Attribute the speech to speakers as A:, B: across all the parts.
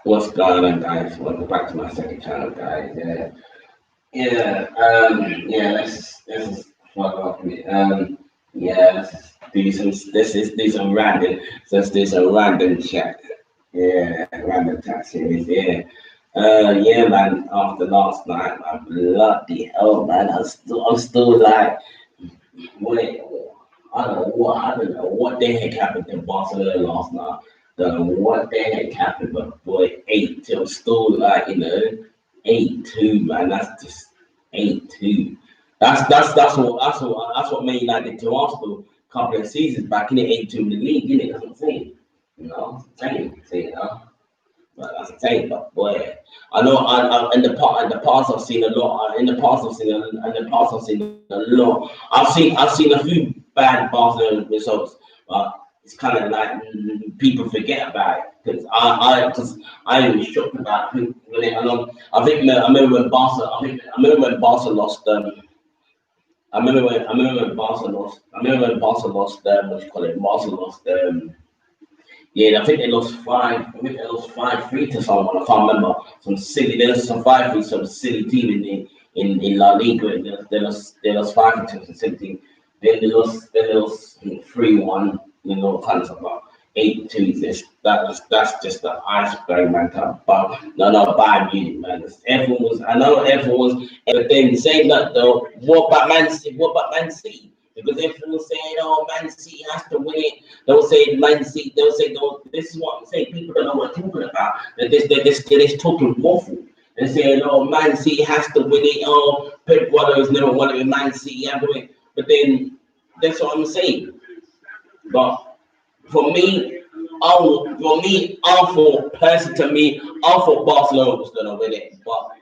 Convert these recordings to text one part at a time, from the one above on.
A: What's going on, guys? Welcome back to my second channel, guys. Yeah. Let's fuck off with it. Yeah. Let's do some random chat. Yeah, random chat series. Yeah. Yeah, man. After last night, man, bloody hell, man. I'm still like, wait. I don't know what the heck happened in Barcelona last night. Don't know what the heck happened, but boy, 8-2. I'm still like, 8-2, man. That's just 8-2. That's what Man United did to Arsenal a couple of seasons back in the 8-2 in the league, innit? That's what I'm saying. But that's the thing. But boy, I know in the past I've seen a lot. In the past I've seen a lot. I've seen a few bad Barcelona results, but it's kind of like people forget about it because I was shocked about who when it. I remember when Barca. I remember when Barca lost. I remember when Barca lost. I remember when Barca lost. What do you call it? Barca lost. Yeah, I think they lost five. I think they lost 5-3 to someone. I can't remember. Some silly. They lost some 5-3. Some silly team in La Liga. They lost 5-2 to some silly team. Then they lost 3-1. Kind of stuff. About 8-2. That's just the iceberg, man. But no, Bayern Munich, man. Everyone was. I know everyone was. But then saying that though, what about Man City? What about Man City? Because everyone was saying, "Oh, Man City has to win it." They'll say Man City. They'll say, "No." This is what I'm saying. People don't know what I'm talking about. They're just talking waffle. They're saying, "Oh, Man City has to win it." Oh, Pep Guardiola's never won it with Man City. Have to win. But then that's what I'm saying. But for me, I thought personally to me, I thought Barcelona was gonna win it. But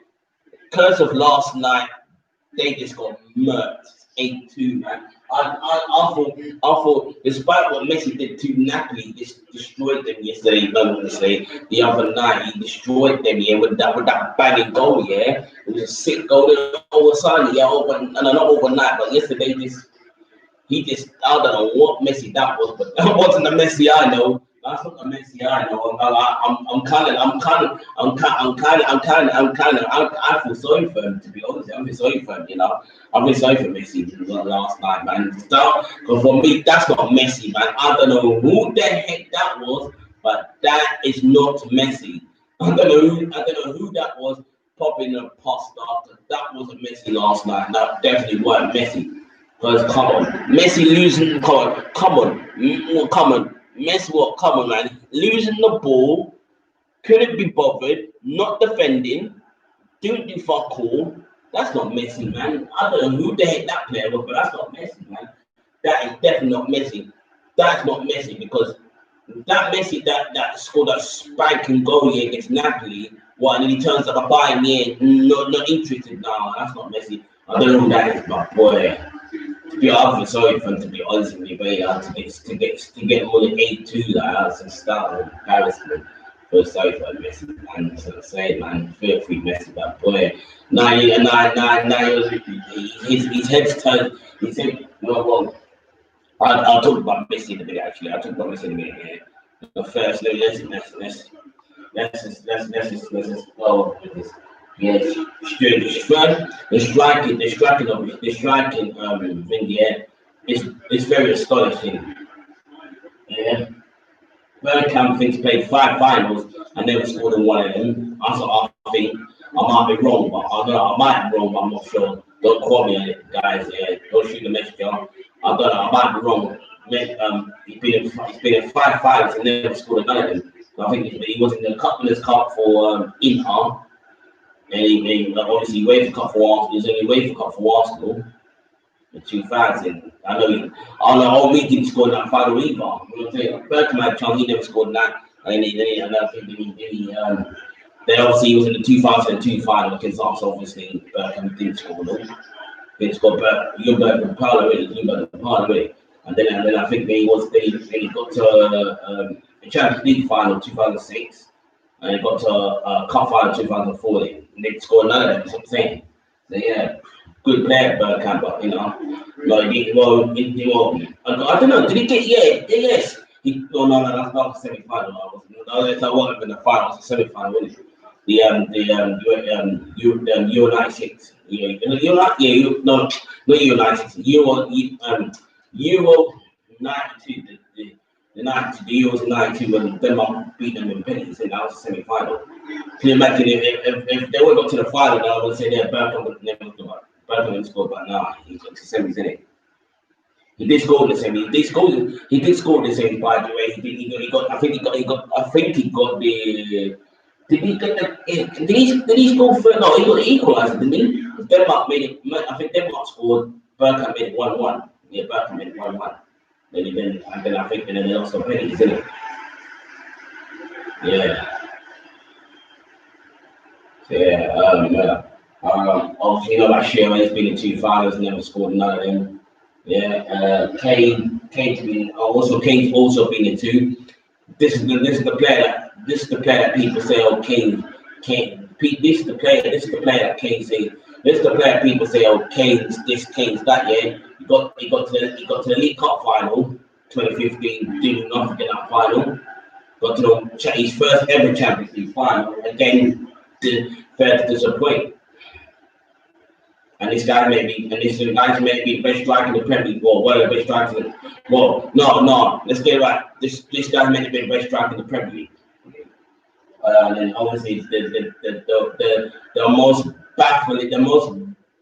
A: because of last night, they just got murked 8-2, man. I thought, despite what Messi did to Napoli, destroyed them yesterday. No, yesterday, the other night, he destroyed them. Yeah, with that banging goal. Yeah, it was a sick goal overtime. Yeah, not overnight, but yesterday, I don't know what Messi that was, but that wasn't the Messi I know. That's not the Messi I know. I feel sorry for him, to be honest. I feel sorry for him, I feel sorry for Messi last night, man. Because for me, that's not Messi, man. I don't know who the heck that was, but that is not Messi. I don't know who that was popping a pasta. That wasn't Messi last night. That definitely wasn't Messi. Because come on, Messi losing. Come on. Messi, what? Come on, man. Losing the ball, couldn't be bothered, not defending, didn't do fuck all. That's not Messi, man. I don't know who the heck that player was, but that's not Messi, man. That is definitely not Messi. That's not Messi because that Messi that scored that spiking goal here against Napoli, and then he turns up a buying here, not interested now. That's not Messi. I don't know who that is, but boy. I feel sorry for him, to be honest with you, but to get more than 8-2 like that's a start of embarrassment. Feel sorry for Messi, man. So I say, man, feel free Messi, but boy, his head's turned. His head, well, I'll talk about Messi in a minute. Actually, I'll talk about Messi in a minute. Yeah. But first, let's go with this. Yes, the striking thing, yeah, it's very astonishing. Yeah, Bergkamp thinks played 5 finals and never scored in one of them. I think I might be wrong, but I might be wrong, but I'm not sure. Don't quote me on it, guys. Yeah, don't shoot the messenger. I don't know. I might be wrong. He's been in 5 finals and never scored none of them. I think he was in the Cup for Inter. And he obviously UEFA Cup for Arsenal. He's only UEFA Cup for Arsenal in 2000. I know all we didn't score that final either. You know what I'm saying? Bergkamp had a chance, he never scored that. And then obviously he was in the 2002 final against us. Obviously, Bergkamp didn't score no. Didn't score Bergkamp Parliament. And then I think then he got to the Champions League final 2006. And he got to Cup final 2004. They scored none of them. That's what I'm saying. So yeah, good player, Bergkamp, but I don't know. Did he get? Yeah, yes. No, that's not the semi-final. That wasn't in the final. It's the semi-final, wasn't it? U96. No, not U96. Euro 92. The 92, the Euros 92 when Denmark beat them in penalties, and that was the semi-final. Can you imagine if they would have got to the final, then I would say they're Bergkamp would never scored. Bergkamp would score, but nah, he got to semis, innit? He did score the semi. He did score the semi. By the way, he got. I think he got the. Did he get the? Did he score for? No, he got the equaliser, didn't he? Denmark made it. I think Denmark scored. Bergkamp made it 1-1. Yeah, Bergkamp made it 1-1. Then I think they lost on penalties, didn't it? Yeah. Yeah. Obviously, you know, like Shearer has been in 2 finals, never scored none of them. Yeah. Kane's also been in 2. This is the player that people say, oh, Kane. This is the player that Kane say. This is the player people say, oh, Kane's this, Kane's that. Yeah, he got to the League Cup final, 2015, did nothing in that final. Got to his first ever Champions League final. Again, fair to disappoint. And this guy may be the best striker in the Premier League, or one of the best strikers. Well, no, let's get it right. This guy may be the best striker in the Premier League. And then obviously the most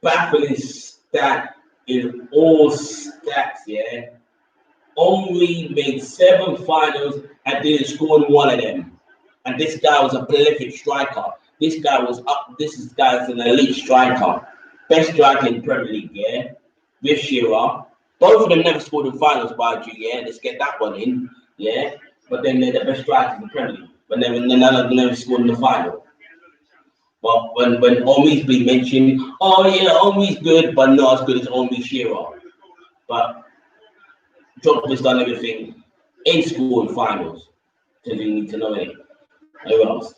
A: baffling stat in all stats, yeah. Only made 7 finals and didn't score in 1 of them. And this guy was a prolific striker. This guy is an elite striker. Best striker in Premier League, yeah. With Shearer. Both of them never scored in finals, by you, yeah. Let's get that one in, yeah. But then they're the best strikers in Premier League. But none of them never scored in the final. But when Omi's been mentioned, oh yeah, Omi's good, but not as good as Omi Shearer. But Drogba's done everything. Ain't scored in finals. Because you need to know it. Who else?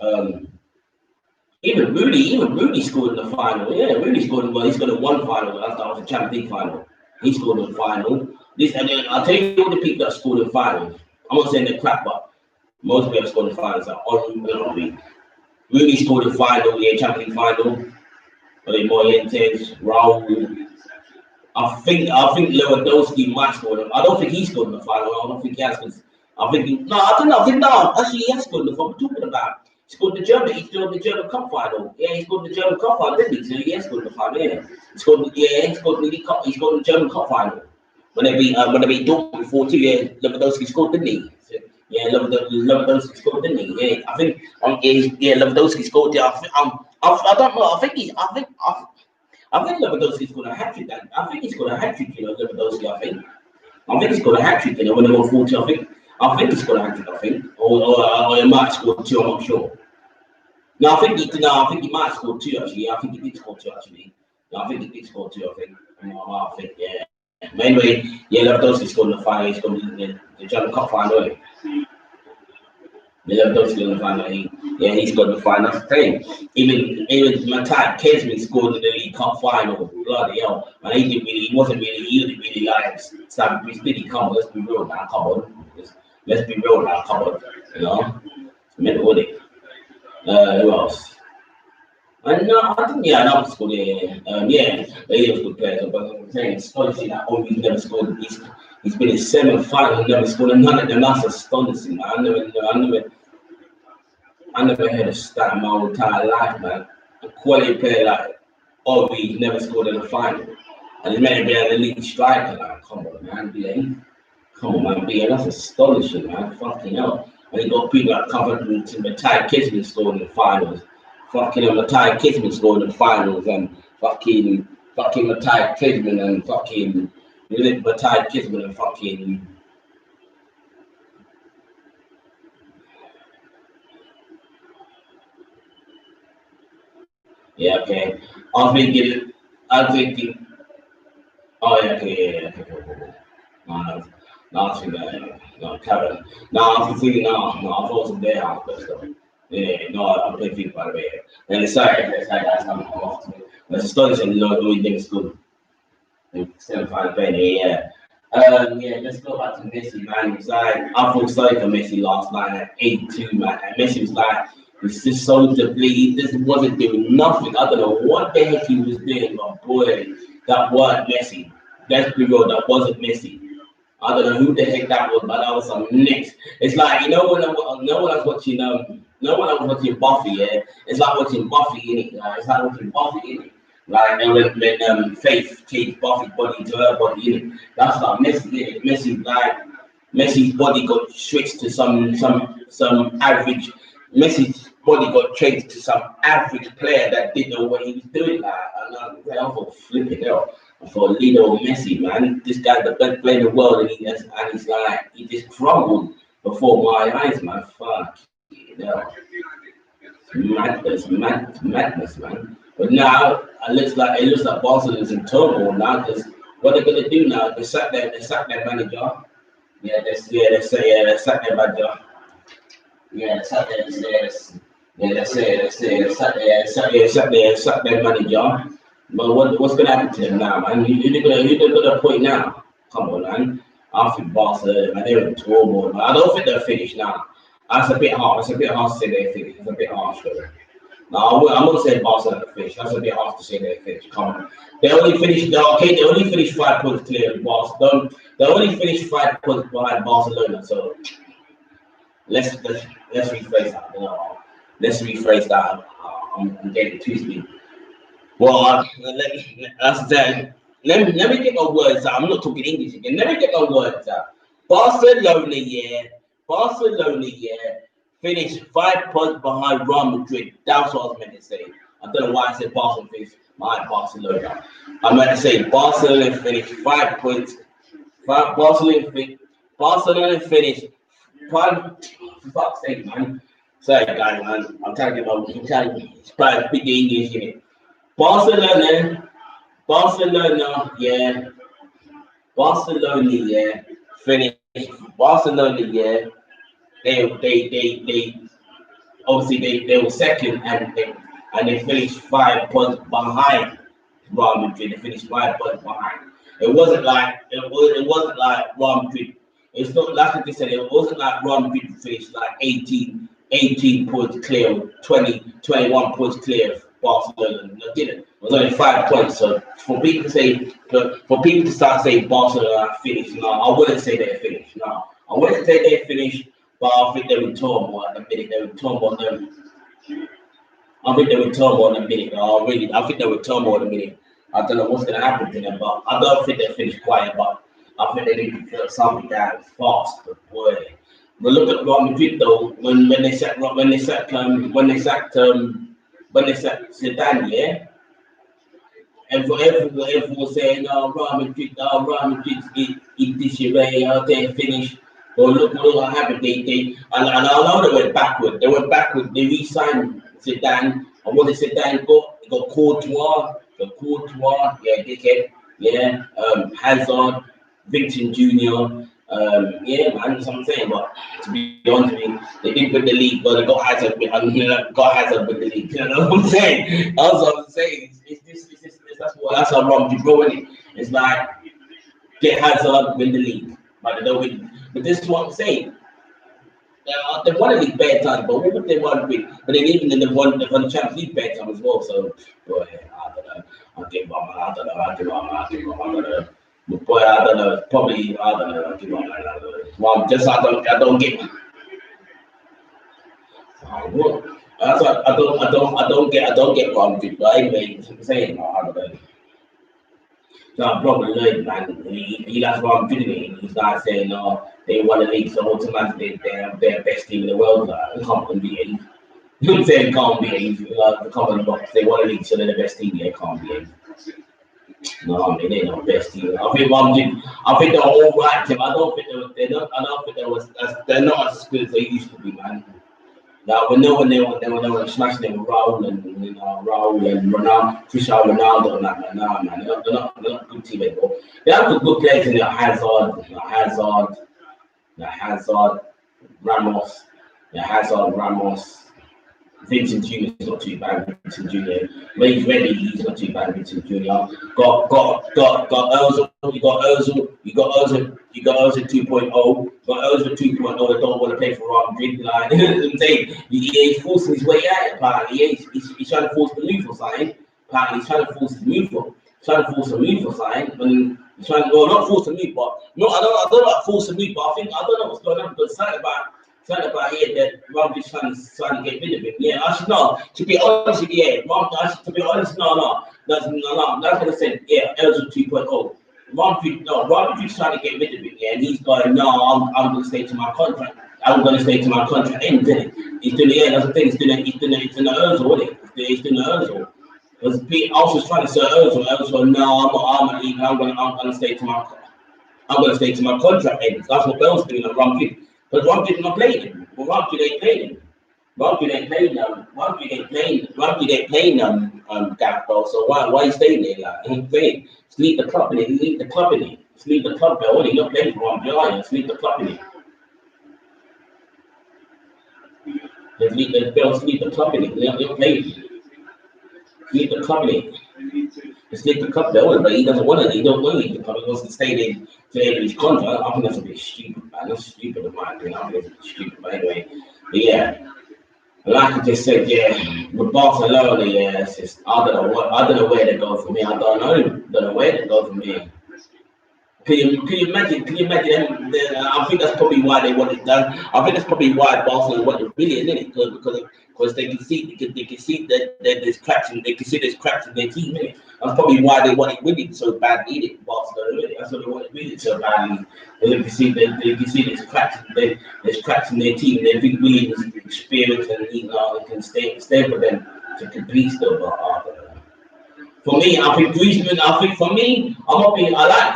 A: Even Rudy scored in the final. Yeah, Rudy scored he's got a 1 final. That was a Champions League final. He scored in the final. I'll tell you all the people that scored in finals. I'm not saying they're crap, but most people scored in finals are on. Rudy scored in final, yeah, Champions League final. But then Morientes, Raul. I think Lewandowski might score. I don't think he scored in the final. I don't think he has. I don't know. Actually, he has scored in the final. What I'm talking about. He scored the German Cup final. Yeah, he scored the German Cup final, didn't he? So he has scored in the final, yeah. He scored the League Cup. He scored the German Cup final. When they beat Dortmund 4-2, yeah, Lewandowski scored, didn't he? So, yeah, Lewandowski scored, didn't he? Yeah, I think Lewandowski scored. Yeah, I don't know. I think Lewandowski scored a hat-trick. I think he scored a hat-trick, Lewandowski, I think he scored a hat-trick, when they won 4-2, I think he scored a hat-trick, or he might have scored 2, I'm not sure. No, I think he might have scored 2, actually. I think he did score 2, actually. No, I think he did score 2, I think, yeah. But anyway, yeah, Lewandowski scored in the final. He scored in the German Cup final. Lewandowski in the final. He scored in the final. That's the thing. Even Matthias Kesman scored in the League Cup final. Bloody hell. And he didn't really like Sam Did he come? Let's be real now. Come on. Let's be real now. Come on. You know? Mental, wasn't it? Who else? No, I think another scored. Yeah, they was good players. But I'm saying it's astonishing that Omi's never scored. He's been in 7 finals, never scored, and none of them. That's astonishing, man. I never heard a stat in my whole entire life, man. A quality player like Omi never scored in a final, and he's meant to be an elite striker. Like, come on, man, BA. Come on, man, BA. That's astonishing, man. Fucking hell. And he got people that covered to Matthias Kesman scored in the finals. Matthias Kesman scored in the finals, and fucking Matthias Kesman and fucking Matthias Kesman and fucking. Yeah, okay. I was thinking. Oh yeah, okay, yeah. Okay. No, I was thinking no, Kevin. No, I was thinking no, I thought some day house stuff. Yeah, no, I'm playing FIFA by the way. And sorry guys, I'm off to me. But it's astonishing, Louis didn't score. 7-5 penny, yeah. Yeah, let's go back to Messi, man. It's like I feel sorry for Messi last night at 8-2, man. And Messi was like, he's just so depleted. He just wasn't doing nothing. I don't know what the heck he was doing, but boy, that weren't Messi. Let's be real, that wasn't Messi. I don't know who the heck that was, but that was some next. It's like when I was watching when I was watching Buffy, yeah, it's like watching Buffy in it. It's like watching Buffy in it. Like and when Faith changed Buffy's body to her body in it. That's like Messi in it. Messi's body got switched to some average. Messi's body got changed to some average player that didn't know what he was doing. Like I thought flipping hell. For Lionel Messi, man, this guy's the best player in the world, and he's like he just crumbled before my eyes, man. Fuck, you know, madness, man. But now it looks like Barcelona's in turmoil now because what they're gonna do now? They sack their manager. They sack their manager. Yeah, sack their manager. But what's gonna happen to them now, man? Who they gonna point now? Come on, man. I think Barca, man, they're in turmoil. Man. I don't think they're finished now. That's a bit hard. It's a bit hard to say they're finished. It's a bit harsh, though. No, I'm not saying Barcelona are finished. That's a bit hard to say they're finished. Come on. They only finished. Okay, they only finished 5 points clear of Barcelona. They only finished 5 points behind Barcelona. So let's rephrase that. You know, let's rephrase that. I'm getting twisted. Well, that's that. Let me get my words out. I'm not talking English again. Let me get my words out. Barcelona, yeah. Barcelona, yeah. Finished 5 points behind Real Madrid. That's what I was meant to say. I don't know why I said Barcelona finished behind Barcelona. I meant to say Barcelona finished 5 points. Barcelona finished five. For fuck's sake, man. Sorry, guys, man. I'm trying to speak the English in it. Barcelona, Barcelona, yeah, Barcelona, yeah, finished. Barcelona, yeah, they obviously they were second and they finished 5 points behind Real Madrid. They finished 5 points behind. It wasn't like Real Madrid. It's not like I said. It wasn't like Real Madrid finished like 18 points clear, 21 points clear of Barcelona. No, didn't. It was only 5 points. So for people to start saying Barcelona are finished, no, I wouldn't say they're finished. No, I wouldn't say they're finished. But I think they're in turmoil at the minute. They're in turmoil. I think they're in turmoil in a minute. I think they're in turmoil in a minute. I don't know what's going to happen to them, but I don't think they're finished quiet. But I think they need to get something down fast. But boy, but look at Real Madrid though. When they sacked Zidane, yeah, everyone was saying, Real Madrid, it disarray, they're finished. Well, look what happened. And I know they went backward. They went backward. They re-signed Zidane. And what did Zidane got? He got Courtois, yeah, dickhead, yeah, Hazard, Vincent Junior. Yeah, man, that's what I'm saying. But to be honest with you, they didn't win the league, but they got Hazard with the league. You know what I'm saying? That's what I'm saying. That's how wrong you go in it. It's like get Hazard win the league, but they don't win. But this is what I'm saying. They won the league bad time, but what would they want to win? But then even in they won the Champions League bad time as well. So boy, I don't know. I'll give up. I don't know. I don't know. But boy, I don't know. Probably I don't know. I'll give up. I don't know. Well, just I don't get. What? I don't get what I'm doing. But anyway, I'm saying I don't know. No, probably learned, man. That's what I'm doing it. He's not saying, they won the league, so automatically they're best team in the world. Like, it can't be easy. You know what I'm saying? It can't be easy. Like, the common box, they won the league, so they're the best team. Yeah, it can't be easy. No, I mean, they're not the best team. I think they're all right, Tim. I don't think I don't think they're not as good as they used to be, man. Now when they were smashing them with Raul and Ronaldo, Cristiano Ronaldo and that man. Nah, man, they're not a good team anymore. They have good players in there, Hazard, Ramos, Ramos. Vincent Junior is not too bad. Vincent Junior, when he's ready, he's not too bad. Vincent Junior got Ozil. You got Ozil. You got Ozil. You got Ozil 2.0. Got Ozil 2.0 that don't want to play for Real Madrid. Like I'm saying, he's forcing his way out. Apparently, he's trying to force the move for something. Apparently, he's trying to force his move for. Trying to force a move for something. And he's trying to, well, not force a move, but no, I don't know about force a move, but I don't know what's going on because something about here that Ram is trying to get rid of him. Yeah, I should know. To be honest with you, yeah, Ram, to be honest, no. That's gonna say, yeah, Elzo 2.0. Ram is trying to get rid of him, yeah, and he's going, no, I'm gonna stay to my contract. I'm gonna stay to my contract end, didn't it? He's doing it, yeah, that's the thing, he's doing the Elzo, isn't it? He's doing the Elzo. Because Pete also trying to say Elzo, no, I'm gonna leave, I'm gonna stay to my contract end. That's what Bell's doing at Ram. But Ramsey not playing him. Well, Ramsey ain't playing him. Ramsey ain't playing Gakpo. So why you staying there? Like I'm saying, leave the club in it. Leave the club in it. Leave the club there. Only not playing for Ramsey. Leave the club in it. Leave the club in it. They're playing. Leave the club in it. Just leave the club there, but he doesn't want it. He don't want to leave the club. He wants to stay there to the end of his contract. I think that's a bit stupid, man. That's stupid in my opinion. I think it's a bit stupid, but anyway. But yeah, like I just said, yeah, with Barcelona, yeah, it's just I don't know where they go from here. I don't know where they go from here. Can you imagine? I think that's probably why they want it done. I think that's probably why Barcelona want it really, isn't it? Because they can see that there's cracks in their team, innit? That's probably why they want it winning so badly, innit? Barcelona, innit? That's why they want it winning so badly. And they can see there's cracks in their team. They think Williams is experienced and he can stay for them to compete still, but I don't know. For me, I think Griezmann. I like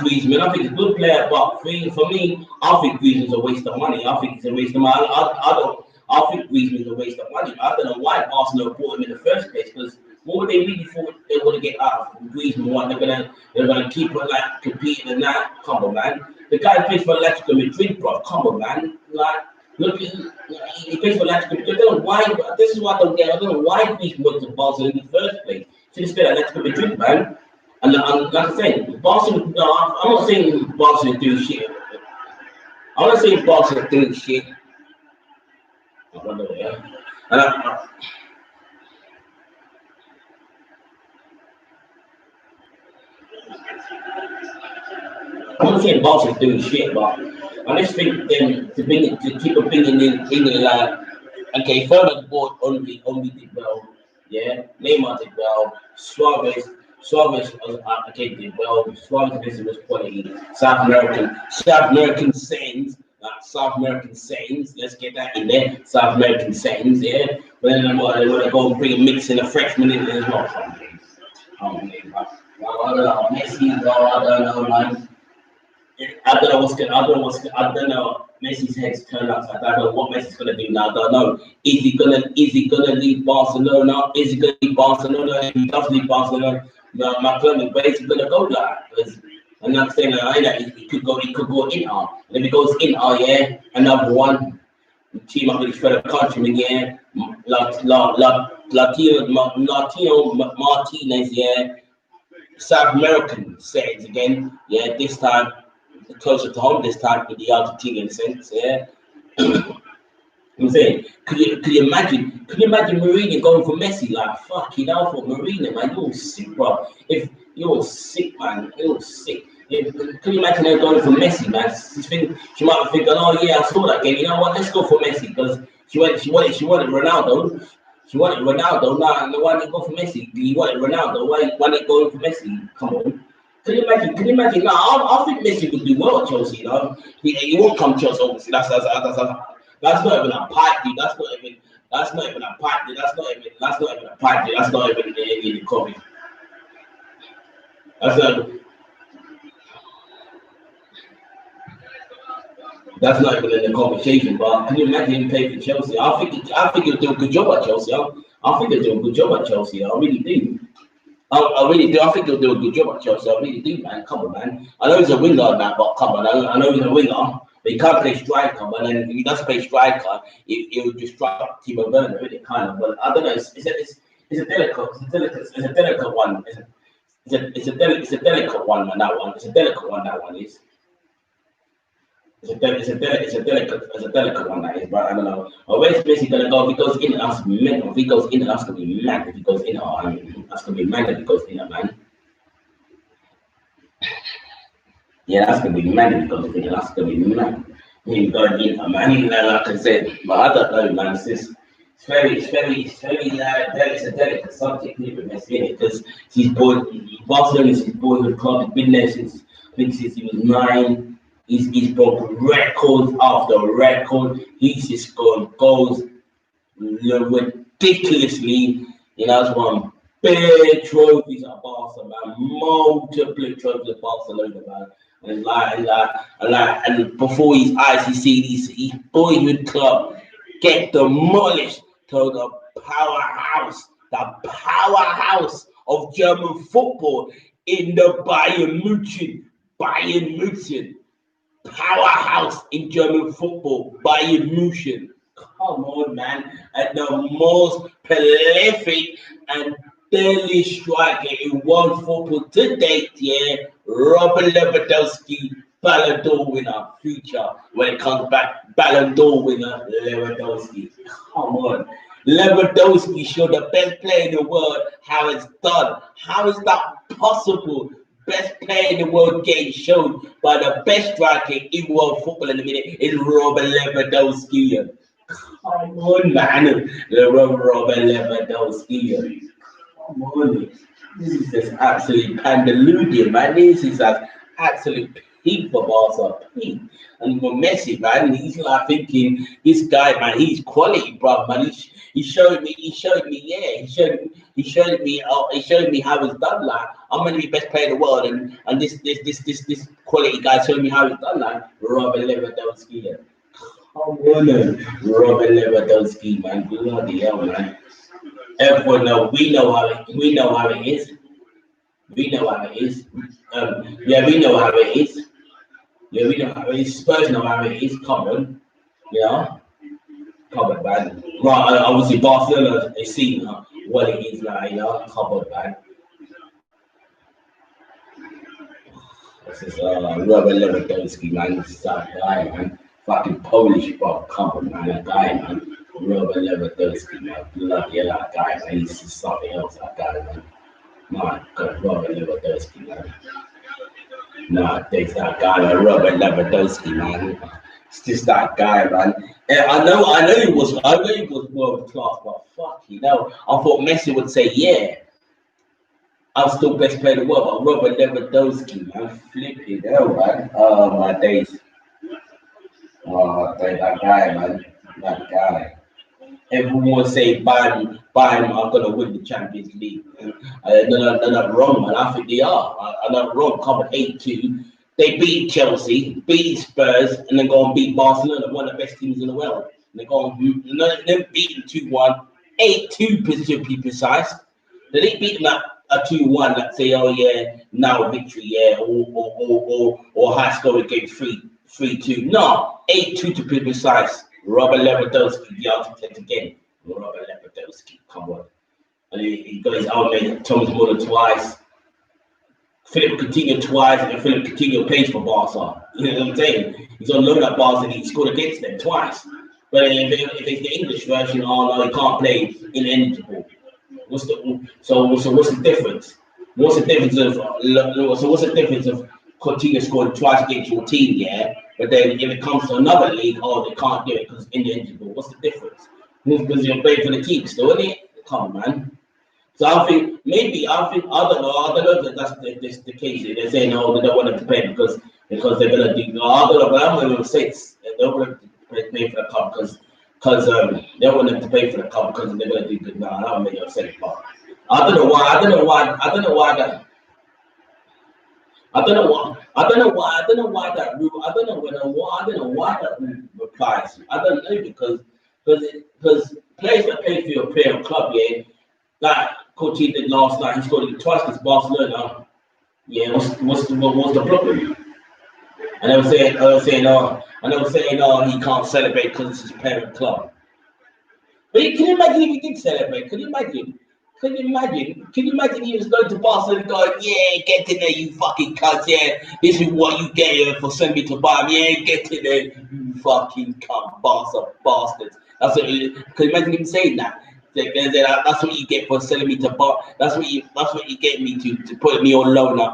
A: Griezmann. I think he's a good player, but for me, I think Griezmann's a waste of money. I think it's a waste of money. I think Griezmann's a waste of money. I don't know why Barcelona bought him in the first place. Because what would they really thought they want to get out of Griezmann? What they're gonna keep him like competing and that? Come on, man. The guy plays for Atletico Madrid, bro. Come on, man. Like, look, he plays for Atletico Madrid. I don't know why. This is what I don't get. I don't know why Griezmann went to Barcelona in the first place. Should have stayed at Atletico Madrid, man. And like I said, Barcelona. No, I'm not saying Barcelona doing shit. I'm not saying Barcelona doing shit. I wonder where. And I'm not saying Barcelona doing shit, but I just think them to keep a bringing in like, okay, Fernand board only did well. Yeah, Neymar did well. Suarez did well. Suarez was quality. South American settings. Let's get that in there. South American settings, yeah. But then they want to go and bring a mix in a freshman in there as well. I don't know. Messi, I don't know, man. I don't know. Messi's head's turned up. I don't know what Messi's gonna do now. I don't know. Is he gonna leave Barcelona? Is he gonna leave Barcelona? If he does leave Barcelona, my club, where is he gonna go like? I'm not saying that he could go Inter. And if he goes Inter, yeah, another one. Team up with his fellow countrymen, yeah. Latino Martinez, yeah. South American settings again, yeah. This time closer to home. This time with the Argentinian sense, yeah. I'm saying, could you imagine Mourinho going for Messi? Like, fuck, you know, for Mourinho, man, you're sick, bro. If you're sick, man, you're sick. Can you imagine her going for Messi, man? She might be thinking, oh yeah, I saw that game. You know what? Let's go for Messi because she wanted Ronaldo. She wanted Ronaldo. Now, why didn't go for Messi? You wanted Ronaldo. Why didn't go for Messi? Come on. Can you imagine? No, I think Messi would do well at Chelsea. You know, he won't come to Chelsea. Obviously, that's not even a pipe, dude. That's not even a pipe, dude. That's not even a pipe, dude. That's not even in the coffee. That's not even in the conversation. But can you imagine him playing for Chelsea? I think he'll do a good job at Chelsea. I think he'll do a good job at Chelsea. I really do. I really do. I think he'll do a good job at Chelsea. I really do, man. Come on, man. I know he's a winger now, but come on. I know he's a winger, But he can't play striker. But then if he does play striker, it would disrupt Timo Werner, really, kind of. But I don't know. It's a delicate one. It's a delicate one, man. That one. It's a delicate one. That one is. It's a delicate one that is, but I don't know. But where's Messi gonna go? If he goes in, that's mental. If he goes in, that's gonna be mad. If he goes in, that's gonna be mad. If he goes in, man. Yeah, that's gonna be mad. If he goes in, that's gonna be mad. He going in, man. Like I said, but I don't know, man. It's a delicate subject here with Messi because Barcelona is his boyhood club. He's been there since I think since he was 9. He's broke record after record. He's just scored goals ridiculously. You know, that's one big trophies at Barca, man. Multiple trophies at Barcelona, man. And before his eyes, he see his boyhood club get demolished to the powerhouse of German football in the Bayern Munich. Powerhouse in German football, Bayern Munich. Come on, man. And the most prolific and deadly striker in world football to date, yeah, Robert Lewandowski, Ballon d'Or winner, future. When it comes back, Ballon d'Or winner, Lewandowski. Come on. Lewandowski showed the best player in the world how it's done. How is that possible? Best player in the world getting shown by the best striker in world football in the minute is Robert Lewandowski. Come on, man. Robert Lewandowski. Come on. This is just absolute pandemonium, man. This is an absolute peak for Barca. Peak. And for Messi, man, he's like thinking, this guy, man, he's quality, bro, man. He showed me how it's done. Like, I'm gonna be best player in the world, and this quality guy showed me how it's done. Like Robert Lewandowski. Come on, Robert Lewandowski, man. Bloody hell, man. Everyone know we know how it is. We know how it is. We know how it is. Spurs know how it is. Come on, you know. Come on, man. Right, obviously Barcelona is seeing what it is like, you know. Come on, man. This is Robert Lewandowski, man. This is that guy, man. Fucking Polish, bro. Come on, man. That guy, man. Robert Lewandowski, man. Bloody hell, that guy, man. He's something else, that guy, man. My God, Robert Lewandowski, man. Nah, there's that guy, man. Robert Lewandowski, man. It's just that guy, man. And I know he was world class, but fuck, you know. I thought Messi would say, yeah, I'm still best player in the world, but Robert Lewandowski, man, flipping hell, man. Oh my days. Oh, that guy, man. That guy. Everyone say Bayern are gonna win the Champions League. They're not wrong, man. I think they are. I'm not wrong. Come 8-2. They beat Chelsea, beat Spurs, and then go and beat Barcelona, one of the best teams in the world. And they go and beat them 2-1, 8-2 to be precise. They didn't beat them at 2-1, let's say, oh yeah, now victory, yeah, or high scoring game 3-2. No, 8-2 to be precise. Robert Lewandowski, the architect again. Robert Lewandowski, come on. And he got his own mate, Thomas Muller twice. Philip Coutinho twice, and Philip Coutinho plays for Barca. You know what I'm saying? He's on loan at Barca and he scored against them twice. But if it's the English version, oh no, he can't play ineligible. What's the difference? What's the difference of Coutinho scoring twice against your team, yeah? But then if it comes to another league, oh, they can't do it because it's ineligible. What's the difference? Because you're playing for the team still, isn't it? Come on, man. So I don't know if that's the case. They're saying, oh, they don't want them to pay because they're gonna do. No, I don't know, but I'm gonna say they don't want them to pay for the cup because they don't want them to pay for the cup because they're gonna do good. No, I don't make you upset, but I don't know why that rule applies. I don't know because players that play for your parent club, yeah, like Coutinho did last night, he scored it twice against Barcelona. Yeah, what's the problem? And they were saying, oh, he can't celebrate because it's his parent club. But can you imagine if he did celebrate? Can you imagine? Can you imagine? Can you imagine he was going to Barcelona and going, yeah, get in there, you fucking cunt, yeah. This is what you get here for sending me to Bayern. Yeah, get in there, you fucking cunt, bastards. That's what can you imagine him saying that? That's what you get for selling me to Bar. That's what you get me to put me on loan at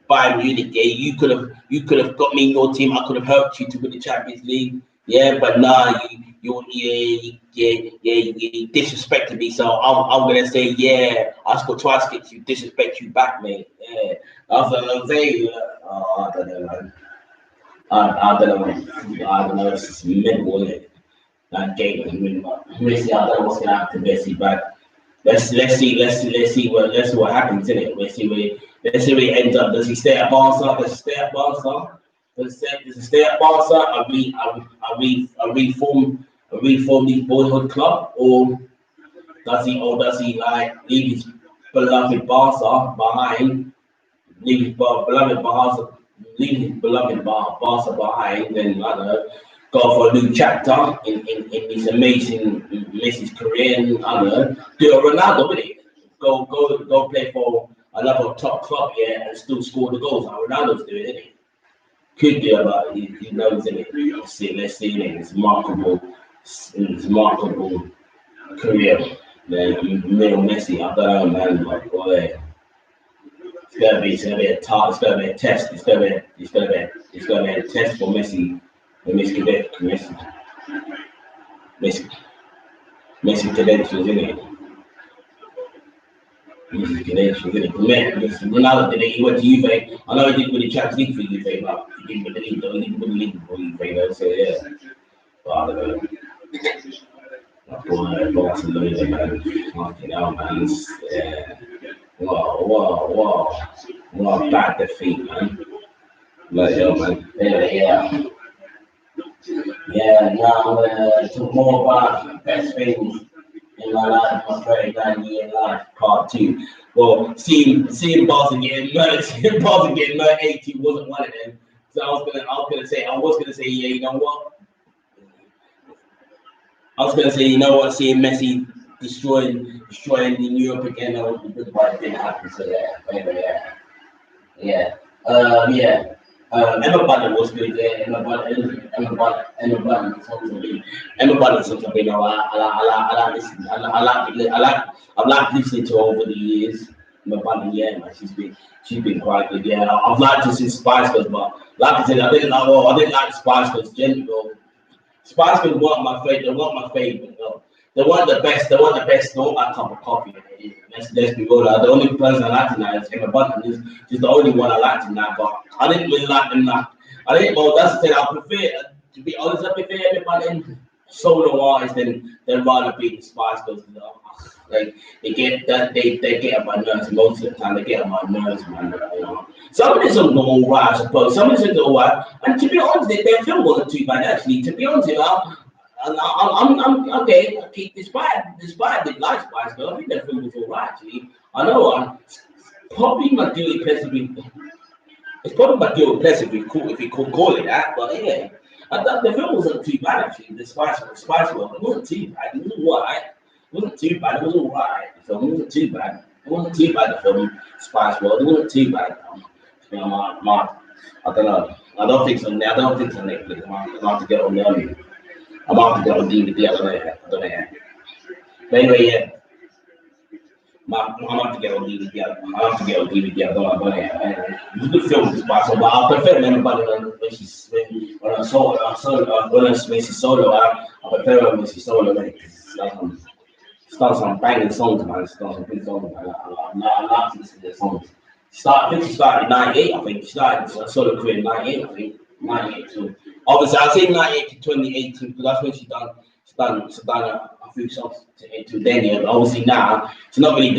A: Bayern Munich. Yeah, you could have got me in your team. I could have helped you to win the Champions League. Yeah, but nah, you disrespected me. So I'm gonna say, yeah, I scored twice against you, disrespect you back, mate. Yeah, I was saying, I don't know, man. I don't know. I don't know. It's just mental, isn't it? That game, Messi. I don't know what's gonna happen to Messi, but let's see what happens in it. Let's see where he ends up. Does he stay at Barca? Does he stay at Barca? Does he stay at Barca? Are reform his boyhood club, or does he like leave his beloved Barca behind? Leave his beloved Barca, Barca behind, and I don't know, go for a new chapter in his amazing Messi's career, and I don't know, do a Ronaldo with it. Go play for another top club, yeah, and still score the goals like Ronaldo's doing, isn't it? Could do, but he knows it. Let's see it. It's remarkable career. Man, Lionel Messi, I don't know, man, but boy, it's gonna be a test. It's gonna be a test for Messi. For Messi credentials, isn't it? Messi credentials, isn't it? Ronaldo did it. He went to Juve. I know he didn't win the Champions League for Juve, but he didn't win the league. He didn't win the league for Juve. So yeah, but I don't know. Barcelona, man. Fucking hell, man. Yeah. What a bad defeat, man. Like, yo, man. Yeah. Yeah, now I'm gonna talk more about best things in my life, my 39-year life, part 2. Well, seeing Barca getting murdered, 80 wasn't one of them. So I was gonna say, yeah, you know what? Seeing Messi destroying in Europe again, but it didn't happen. So yeah. Emma Bunton was good. Yeah, Emma Bunton. Emma Bunton something you know. I like listening. I've liked listening to her over the years. Emma Bunton, yeah, man, she's been quite good. Yeah, I've liked her since Spice Girls, but like I said, I didn't like Spice Girls generally. Spice Girls weren't my favorite. They weren't my favorite. No. They weren't the best. They weren't the best. Not that cup of coffee. Let's be real. The only person I liked in that is Emma Bunton. She's the only one I liked in that. But I didn't really like them. I didn't. Well, that's the thing. I prefer, to be honest, I prefer Emma Bunton solo artists than rather be the Spice Girls. You know? Like they get on my nerves most of the time. They get on my nerves, man. You know? Some of the songs are all right, I suppose. Some of the songs are all right. And to be honest, their film wasn't too bad actually. To be honest, you know, I'm okay. Despite the like Spice Girls, I think their film was all right actually. I know probably my guilty pleasure. It's probably my guilty pleasure if you could call it that. But yeah, I thought the film wasn't too bad actually. The Spice Girls, it wasn't too bad. It was all right. It wasn't too bad. It was all right. The film wasn't too bad. It wasn't too bad. The film Spice World. It wasn't too bad. You know, I don't know. I don't think so. I don't think so. Netflix. I'm have to get on there. I'm have to get on DVD. I don't know yet. But anyway, yeah. I'm have to get on DVD. I have to get on DVD. I don't know yet. It's a good film, Spice World, but I prefer everybody when she's when I when she's solo. I prefer her when she's solo. It's done some banging songs, man. It's done some good songs, man. I like to listen to their songs. I think she started in 98, I think. She started a solo career in 98, I think. 98 to obviously I'll say 98 to 2018 because that's when she done a few songs to then, yeah. But obviously now she ain't really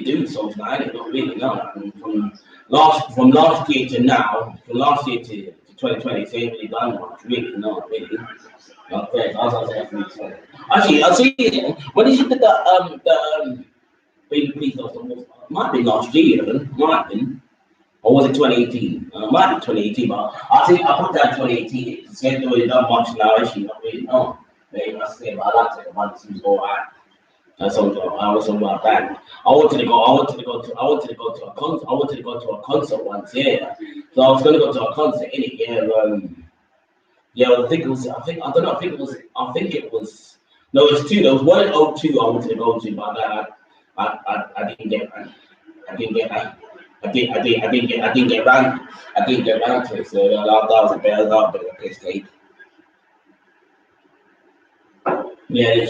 A: doing songs now, ain't it? Not really, no. From last year to now, from last year to 2020, she ain't really done much, really, no, really. Okay, actually, I'll see when did she did the Baby Please Don't Stop. Might be last year, even. Might have been. Or was it 2018? Might be 2018, but I think I put that 2018. It's not really done much now, actually, not really, no. Maybe I say, but I like it, man, it seems alright. That's all. I was on my back. I wanted to go to a concert. I wanted to go to a concert once, yeah. So I was gonna go to a concert in it, yeah. Yeah, I think it was. I don't know. I think it was. No, it was two. There was one in '02 I wanted to go to, but I didn't get. I didn't get. I didn't get round. I didn't get round to it. So that was a bit. That was a bit of a piss take. Yeah,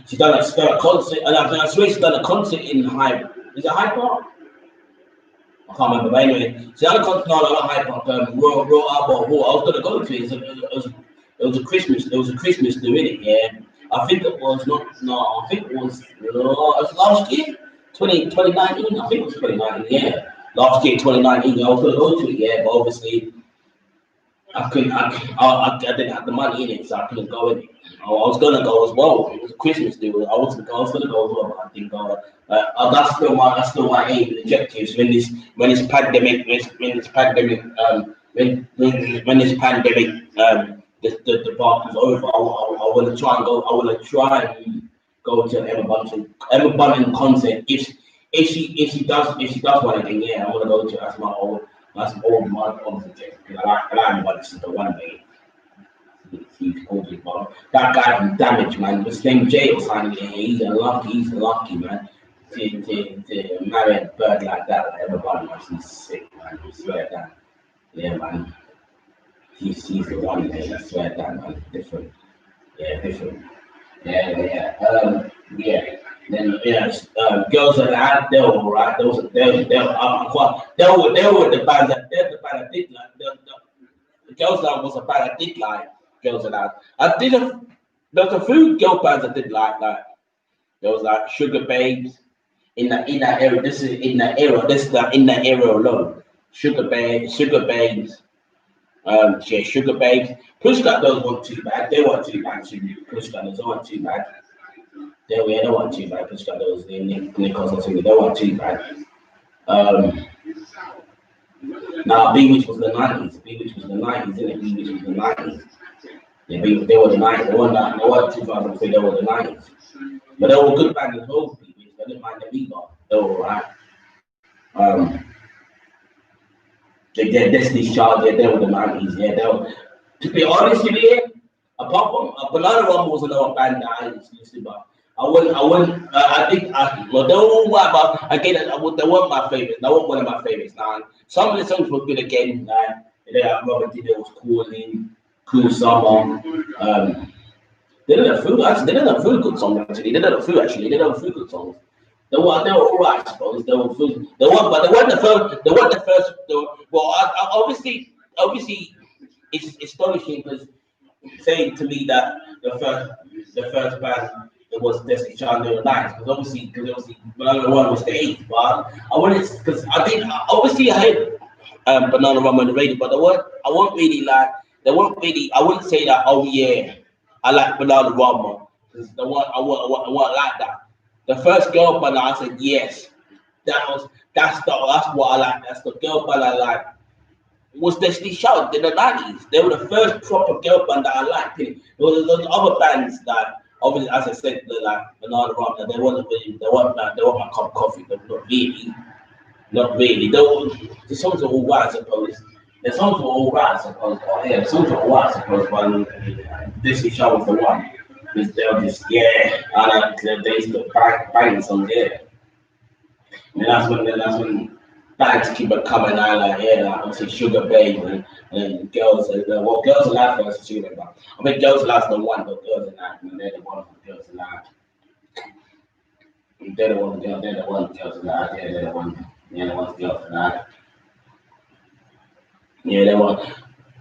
A: she done a concert, and I swear she done a concert in Hyde. Is it Hyde Park? I can't remember, but anyway, she done a concert, no, not Hyde Park, Royal Albert Hall. I was gonna go to it. It was a Christmas. There was a Christmas do in it. Yeah, I think it was not. No, I think it was. It was last year, 2019. I think it was 2019. Yeah, last year, 2019. I was gonna go to it. Yeah, but obviously. I didn't have the money in it, so I couldn't go in it. I was gonna go as well. It was a Christmas deal. I was gonna go as well, but I didn't go. That's still my aim and objectives. When this pandemic, the park is over, I want to try and go. I want to try and go to an Emma Bunton concert. If she does one again, yeah, I want to go to. That's all my objective. I like Emma Bunton since the one day. He's gorgeous, bro. That guy from Damage, man. His name Jay or something. Yeah, he's lucky man. To marry a bird like that, like everybody else, he's sick, man. I swear that. Yeah, man. He's the one, man. I swear that, man. Different. Yeah, different. Yeah. Then girls are like they were alright. They were the bands that the band I did like. The girls that was a band I did like. Girls and there was a few girl bands I did like there was like Sugar Babes in that era. This is in that era alone. Sugar Babes, Sugar Babes, Push Got those weren't too bad. They weren't too bad. Push Got those weren't too bad. They weren't too bad. Push Got those Nichols and they weren't too bad. Now B Witch was the 90s. Isn't it? B Witch was the 90s. Yeah, they were the 90s. They weren't 2003, they were the 90s. But they were good bands as well, people. I didn't mind them either. They were alright. They did Destiny's Child, yeah, they were the 90s, yeah. They were, to be honest with you, apart from Banana Rumble was another band that I listened to, but well, they were all right, but again, they weren't my favorites. They weren't one of my favorites. Now, some of the songs were good again, Robert Did It was Calling. Cool Summer. They did a few good songs actually. They did a few good songs. They were alright, I suppose. They weren't the first. Obviously, it's astonishing because saying to me that the first band it was Destiny Child they were nice because obviously Banana One was the 8th, but I wanted because I think obviously I had Banana Rum on the radio, but I weren't really like. They weren't really. I wouldn't say that. Oh yeah, I like Banana Rama because I want like that. The first girl band I said yes. That's what I like. That's the girl band I like. It was Destiny Child in the 90s. They were the first proper girl band that I liked. There was those other bands that obviously, as I said, like Banana Rama. They weren't my cup of coffee. Not really. The songs are all right, I suppose. The songs were all right, I suppose. Oh, yeah, the songs were all right, I suppose. But this show was the one. Because they were just, they used to bang songs, yeah. And that's when bands keep it coming out, like obviously Sugar Babe and Girls Girls Alive first, Sugar Babe. I mean, Girls Alive's the one, but Girls Alive, they're the one for Girls Alive. They're the one, Girls Alive, they're the one. Yeah, the ones Girls Alive. Yeah, they were.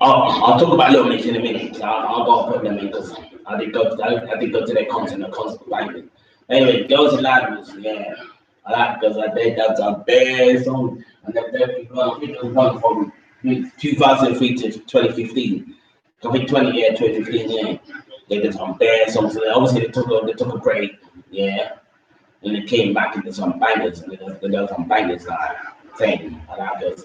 A: I'll talk about Little Mix in a minute. I'll go put them in because I did go to their concert and the concert was anyway, Girls Alive was I like because I did that on bare songs and they've run from 2003 to 2015. I think 2015, yeah. They did some bare songs. So obviously they took a break, yeah. And they came back into some bangers and there were some bangers like Same. I like girls.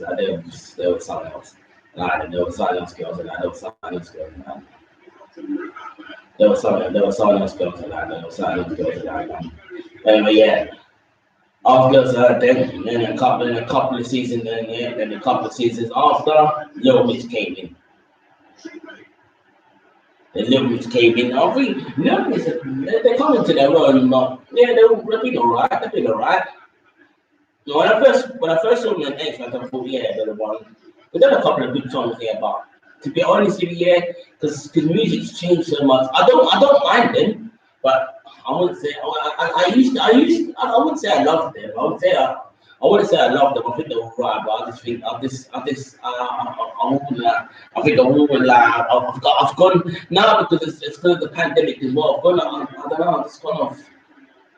A: There was something else. There was something else girls, and there was something else girls, and there was something else girls, and there was something else girls, and but yeah. After then a couple of seasons, then a couple of seasons after, Little Mix came in. The Little Mix came in. I think Little Mix, they're coming to their own, but yeah, they've been alright. They've been alright. When I first saw them in X, I thought, yeah, they're the one. We've done a couple of good songs here, but to be honest with you, yeah, because music's changed so much. I don't mind them, but I wouldn't say I wouldn't say I love them. I wouldn't say I love them. I think they're alright, but I wouldn't I think I wouldn't I've gone now because it's because of the pandemic as well. I've gone, I don't know, I've just gone off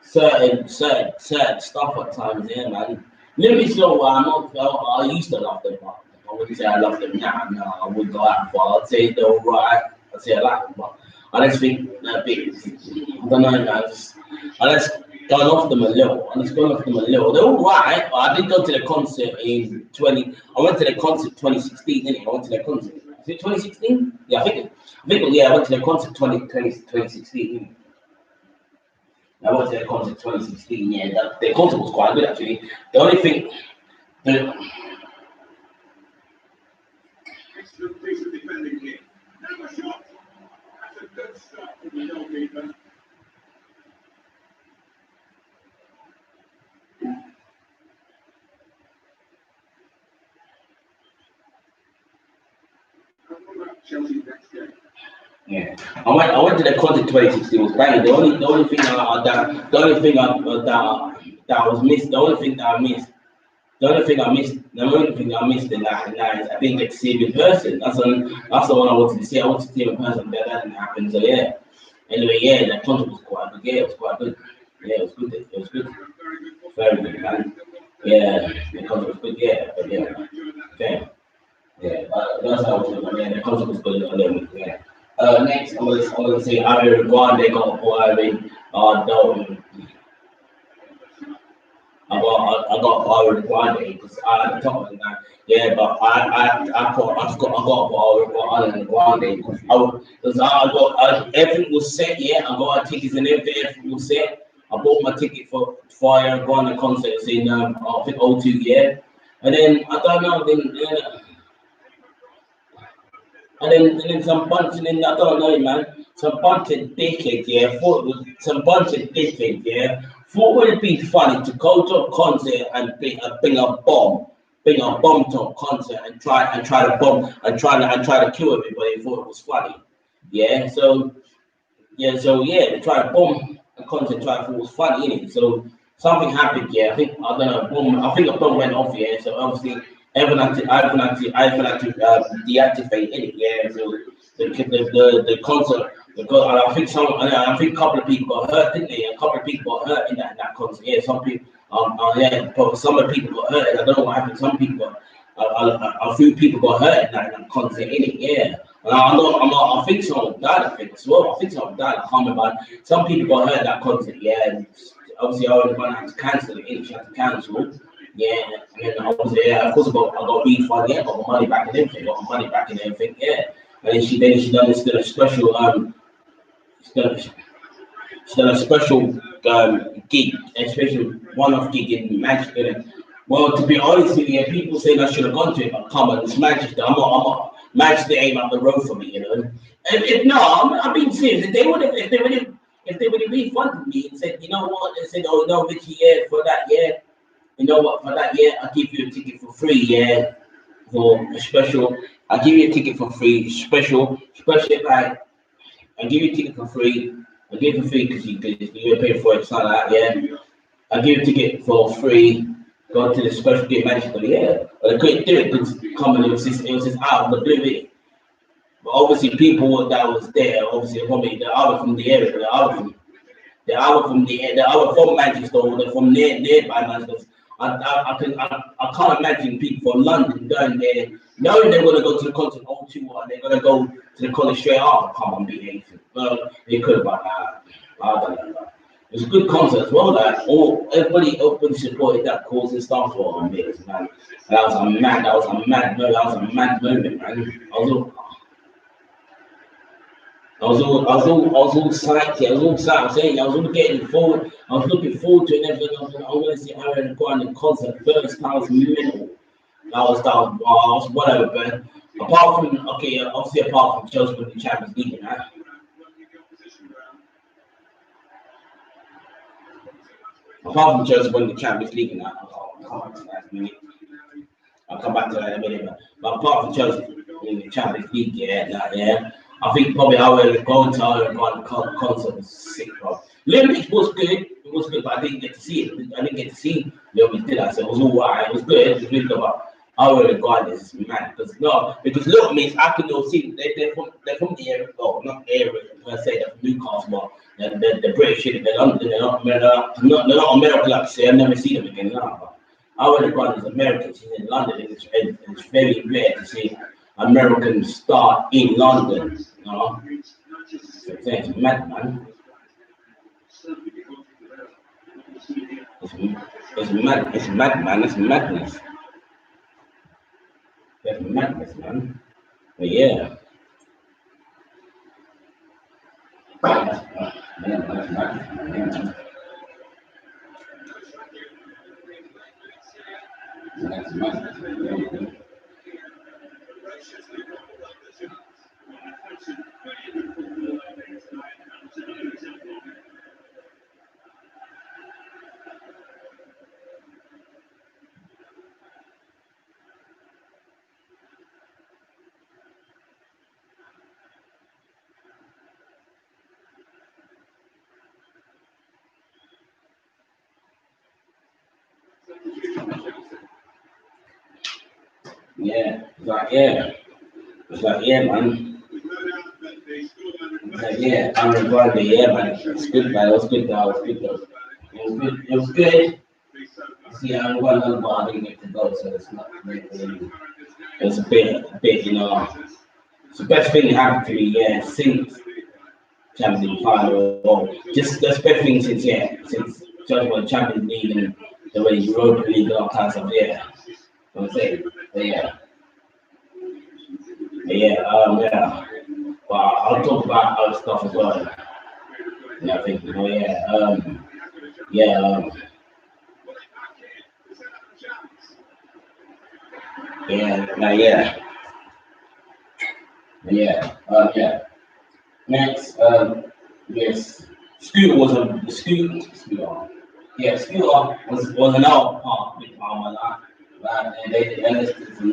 A: certain stuff at times, yeah, man. Maybe so. I used to love them, but I wouldn't say I love them now. No, I wouldn't go out for. I'd say they're alright. I'd say I like them, but I just think they're a bit. I don't know, man. I just gone off them a little. I just gone off them a little. They're alright. But I did go to the concert in 20. I went to the concert 2016, didn't I? I went to the concert. Is it 2016? Yeah, yeah, I went to the concert 2016. I went to their concert 2016. Yeah, their concert was quite good actually. The only thing, the,
B: excellent piece of defending here. Now a shot. That's a good start from the goalkeeper. Chelsea next game.
A: yeah, I went to the concert 2016. It was banging. The only thing that was missed. The only thing that I missed. The only thing I missed in that is I didn't get to see him in person. That's the one I wanted to see. I wanted to see him in person, but that didn't happen. So yeah. Anyway, yeah, the concert was quite good. Yeah, it was quite good. Yeah, it was good. It was good. Very good, man. Yeah, the concert was good. Yeah, but yeah, okay. Yeah, that's how it was. Yeah, the concert was good a little bit. Yeah. Next, I'm gonna say Ariana Grande got a boy. I mean, don't. I got Ariana Grande because I had the top of that. Yeah, but I got Ariana Grande because everything was set. Yeah, I got our tickets and everything was set. I bought my ticket for Ariana Grande concert in I think O2. Yeah, and then I don't know. And then some bunch, and then I don't know, man. Some bunch of dickheads, yeah. Thought it was some bunch of dickheads, yeah. Thought would it be funny to go to a concert and bring a bomb to a concert and try to bomb and try to kill everybody. Thought it was funny, yeah. So they tried to bomb a concert, tried to thought it was funny, innit? So something happened, yeah. I don't know, bomb. I think a bomb went off, yeah. So obviously. Everyone had to deactivate it. Yeah, so the concert. Because I think a couple of people got hurt, didn't they? A couple of people got hurt in that concert. Yeah, some people. But some of the people got hurt. I don't know what happened. Some people, a few people got hurt in that concert. In it, yeah. And I think someone died. I think as well. I think someone died. I can't remember. Some people got hurt in that concert. Yeah. And obviously, I was one had to cancel it. She had to cancel. Yeah, and then obviously, yeah, of course, I got refund. Yeah, got my money back and everything. Got my money back and everything. Yeah, and then she done this little special she done a special gig, a special one-off gig in Manchester. Well, to be honest with you, people saying I should have gone to it, but come on, it's Manchester. I'm not Manchester ain't up the road for me, you know. And if no, I'm being serious. If they would have refunded me and said, you know what, they said, oh no, Richie, yeah, for that, yeah. You know what? For that, yeah, I'll give you a ticket for free. Yeah, for a special. I'll give you a ticket for free. Special. Like I'll give you a ticket for free. I'll give you for free because you're paying for it. It's not like yeah. I'll give you a ticket for free. Go to the special gig Manchester. Yeah, but I couldn't do it because it was just out of the blue. Innit? But obviously, people that was there, obviously, probably the other from the area, the other from Manchester, or they're from nearby Manchester. I can't imagine people from London going there knowing they're going to go to the concert O2 or they're going to go to the college straight after. Come on, be anything. Well, they could, but I don't know. It was a good concert as well. Like everybody supported that cause and stuff for me, man. And that was a mad moment, man. I was all psyched. I was all psyched. I'm saying I was all getting forward. I was looking forward to it and everything. I was going to see Aaron go on the concert first. That was mental. That was whatever, but apart from obviously apart from Chelsea winning the Champions League, right? Apart from Chelsea winning the Champions League, and that, I'll come back to that in a minute. But apart from Chelsea winning the Champions League, yeah. I think probably I would go to our concert was sick, bro. Olympics was good. It was good, but I didn't get to see it. I didn't get to see the Olympics, did I? So it was all right. It was good. It was really good, but I would regard this as mad because little means I can all see they're from the area, well, not the area per se, they're from Newcastle, but they're British, they're London, they're not American, like I say, I've never seen them again now. But I would regard as Americans in London. It's very rare to see Americans start in London. You know, it's mad, man. It's mad. It's mad, man. It's madness. That's madness, man. But yeah. That's madness, man. That's madness, man. Yeah, it's like, man. Yeah, I'm regarding yeah, man. It's good, man. It was good, though. It was good, though. It was good. It was good. See, I'm going to but I didn't get to go, so it's not really. It was a bit. It's the best thing that happened to me, yeah, since Champions League final, or just the best thing since just won Champions League and the way Europa League and all kinds of, yeah. I'm saying, but yeah. Yeah. But I'll talk about other stuff as well. Yeah, I think, yeah, yeah, yeah. Next, yes, Scooter was a Scooter. Yeah, Scooter was another part of my life. Right, and they enlisted from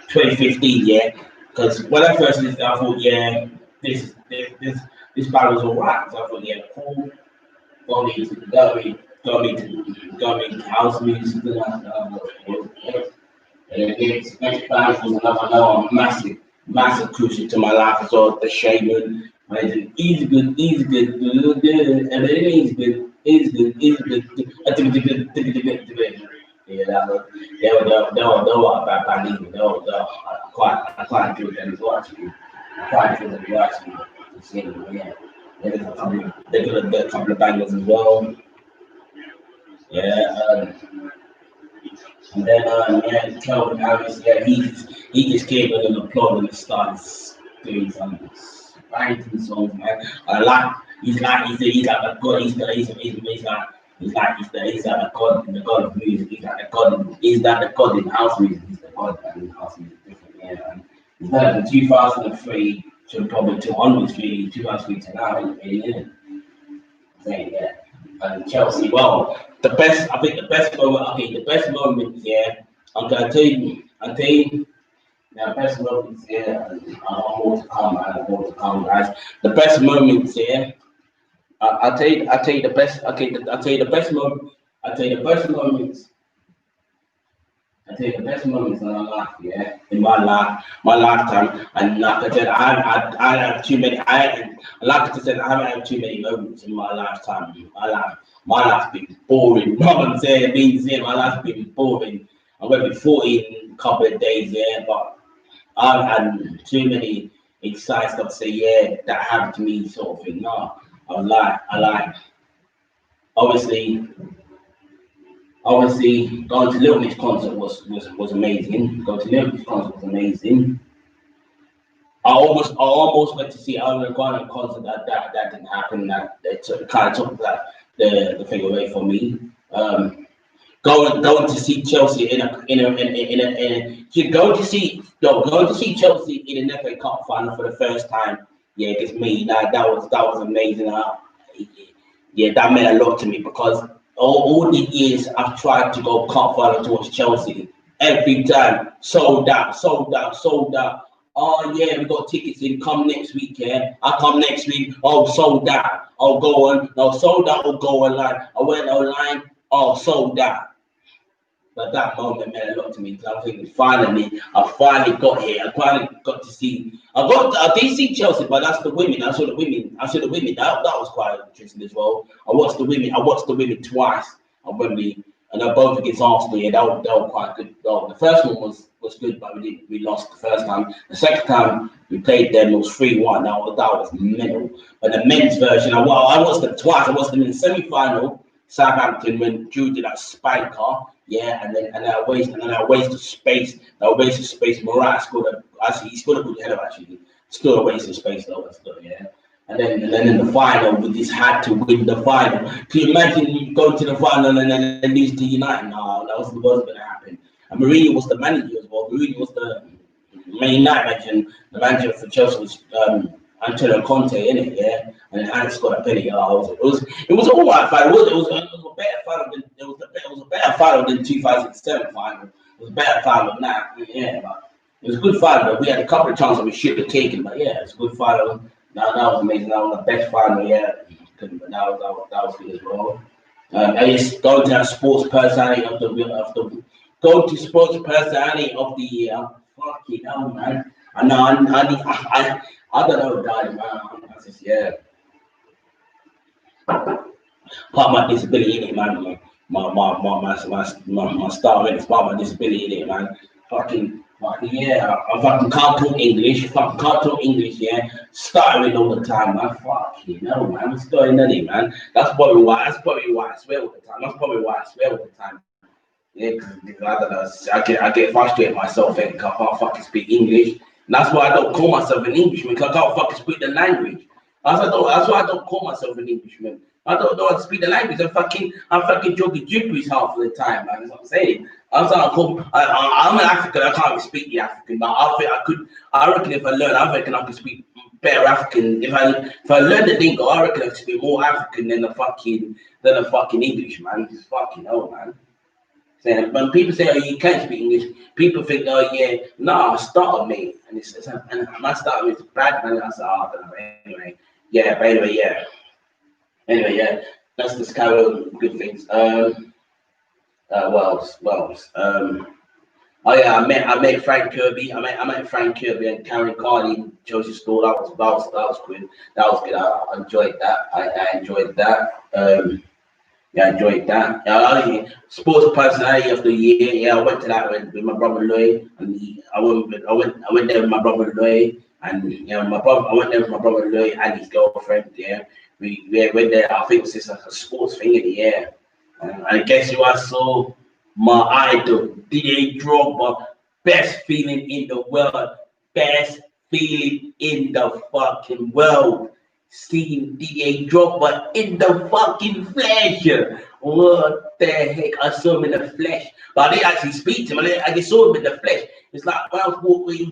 A: 2015, yeah. Because when I first listened, I thought, yeah, this band was alright. So I thought, yeah, cool. Got me to house music and and next band was another massive crucial to my life as well. The Shaman, man, easy good, and then easy good. Yeah, that was a bad band even. I quite enjoyed them as well. Actually, I quite enjoyed them as well. Actually, to see them, yeah. They got a couple of bangers as well. Yeah, and then yeah, Kelvin Harris, yeah, he just gave it an applaud and started doing some writing songs, man. I like he's like a god. He's like the god of music. He's like the god in house music. He's the god in house music. Yeah, man. He's done it from 2003 to probably to onwards, really 2003 to now. Yeah, saying that. And Chelsea, well, I think the best moment, okay, the best moments, yeah, okay, I'll tell you, the best moments, yeah, I have more to come, guys. The best moments, yeah, I'll tell you the best, okay, I'll tell you the best moment, I'll tell you the best moments I take the best moments in my life, yeah, in my lifetime. And like I said, I have too many. Like I said, I haven't had too many moments in my lifetime. My life's been boring. I'm saying, my life's been boring. I'm going to be 40 in a couple of days, yeah, but I've had too many exciting stuff to say, yeah, that happened to me, sort of thing. No, I like. Obviously, going to Little Mix concert was amazing. Going to Little Mix concert was amazing. I almost went to see Ariana Grande concert. That didn't happen. That kind of took the thing away from me. Going to see Chelsea going to see Chelsea in an FA Cup final for the first time. Yeah, it's me. That was amazing. Yeah, that meant a lot to me because all the years I've tried to go cup final towards Chelsea. Every time sold out, sold out, sold out. Oh yeah, we got tickets in. Come next week, yeah. I come next week. Oh, sold out. I'll go on. No, sold out. I'll go online. I went online. Oh, sold out. But that moment meant a lot to me because I think I finally got here. I finally got to see. I did see Chelsea, but that's the women. I saw the women. That was quite interesting as well. I watched the women. Twice on Wembley, and they're both against Arsenal. Yeah, they were quite good. The first one was good, but we lost the first time. The second time we played them, it was 3-1. That was mental. But the men's version, I watched them twice. I watched them in the semi-final. Southampton when Drew did that spiker, yeah, and then I wasted space. Morata he scored a good header actually. Still a waste of space though, yeah. And then in the final, we just had to win the final. Can you imagine you go to the final and then lose to United? No, that wasn't going to happen. And Mourinho was the manager as well. Mourinho was the Man United manager. The manager for Chelsea was Antonio Conte, innit? Yeah, and Alex got a penny. It was all right final. It was a better final than it was a better final than 2007 final. It was a better final than that. Yeah, but it was a good final. But we had a couple of chances we should have taken. But yeah, it's a good final. That was amazing. That was the best final. Yeah, but that was good as well. I guess going to that sports personality of the go to sports personality of the year. Fucking hell, man. I know. I don't know, guys, man. I just, yeah. Part of my disability in it, man. My star is part of my disability in it, man. Fucking yeah. I fucking can't talk English. Yeah. Stuttering all the time, man. Fucking hell, man. What's going on here, man? That's probably why I swear all the time. Yeah, because I don't know. I get frustrated myself and I can't fucking speak English. And that's why I don't call myself an Englishman because I can't fucking speak the language. That's why I don't call myself an Englishman. I don't know how to speak the language. I'm fucking talking gibberish half of the time, man. That's what I'm saying. I'm an African. I can't even speak the African, but I reckon if I reckon I can speak better African. If I learn the lingo, I reckon I can speak more African than a fucking English, man. It's fucking hell, man. When people say, "Oh, you can't speak English," people think, "Oh, yeah, no, stutter, mate." And my stutter is bad, man. I said, "Oh, I don't know." Anyway, yeah. That's just kind of good things. What else? Oh yeah, I met Frank Kirby. I met Frank Kirby and Karen Carney in Chelsea store. That was good. That was good. I enjoyed that. I enjoyed that. Yeah, I enjoyed that. Sports personality of the year. Yeah, I went to that with my brother Lloyd, and I went there with my brother Lloyd, and I went there with my brother Lloyd and his girlfriend. Yeah, we went there. I think it was just like a sports thing in the air. And guess who I saw? My idol, D.A. Drogba. Best feeling in the world. Best feeling in the fucking world. Seeing D.A. Drogba in the fucking flesh. What the heck? I saw him in the flesh. But I didn't actually speak to him. I just saw him in the flesh. It's like when I was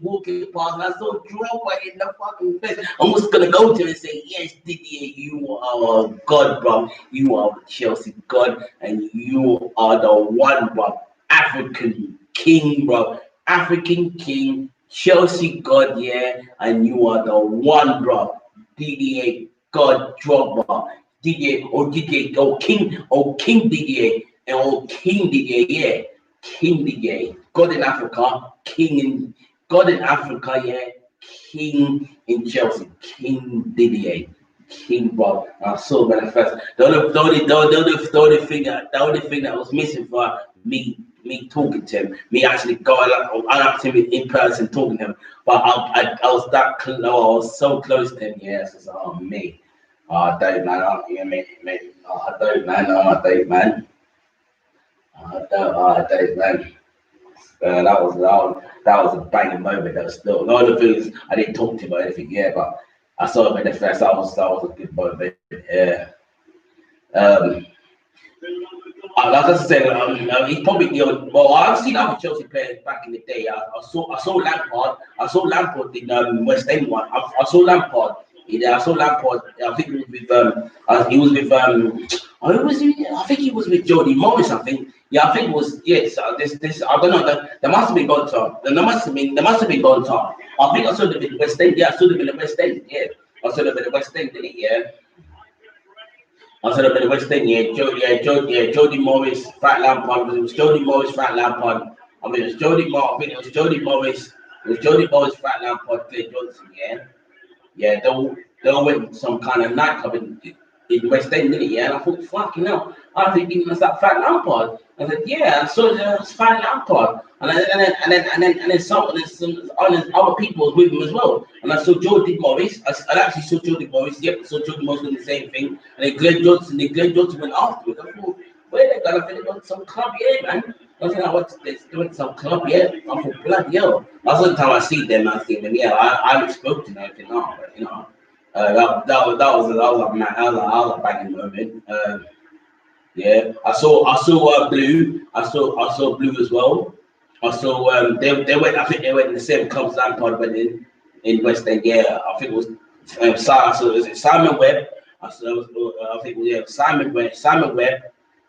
A: walking past and I saw Drogba in the fucking flesh. I was going to go to him and say, "Yes, D.A., you are a god, bro. You are Chelsea god. And you are the one, bro. African king, bro. African king. Chelsea god, yeah. And you are the one, bro. DDA, God, Drogba, King DDA, and King DDA, yeah, King DDA, God in Africa, God in Africa, yeah, King in Chelsea, King DDA, King bro. I saw him at first. The only thing that was missing for me talking to him, me actually going up to him in person talking to him. But I was that close. I was so close to him. Yes, I said, "Oh me." I don't, man. I don't, man. No, I don't, man. I don't, man. That was a banging moment. That was still no other things. I didn't talk to him or anything, yeah, but I saw him in the flesh. That was a good moment. Yeah. Um, like I said, he's probably the only. Well, I've seen other Chelsea players back in the day. I saw Lampard. I saw Lampard in West End one. I saw Lampard. I saw Lampard. I think he was with he was with who was he? I think he was with Jody Morris. I think. Yeah, I think it was. Yes. This. I don't know. There must have been gone time. There must have been gone time. I think I saw them in West End. Yeah, I saw them in the West End. Yeah, I saw them in the West End. Didn't it? Yeah. I said about the West End, Jody Morris, Fat Lampard. It was Jody Morris, Fat Lampard. I mean, it was I think it was Jody Morris. It was Jody Morris, Fat Lampard, Clay Johnson. Yeah, yeah. They all went to some kind of nightclub in West End, didn't it? Yeah, and I thought, fucking hell. I think he was that Fat Lampard. I said, yeah. I saw Fat Lampard, and then some other people was with him as well. And I saw Jordan Morris. I actually saw Jordan Morris. Yep, I saw Jordan Morris doing the same thing. And then Glenn Johnson went afterwards. I thought, where they gonna finish on some club here, man? I think they went to some club here. I thought, bloody hell. That's the time I see them. I think them. Yeah, I haven't spoken to anything now, but you know. That was a banging moment. Yeah, I saw Blue. I saw Blue as well. I saw they went. I think they went in the same club as Lampard went in West End. Yeah, I think it was is it Simon Webb? I think it was, yeah, Simon Webb. Simon Webb.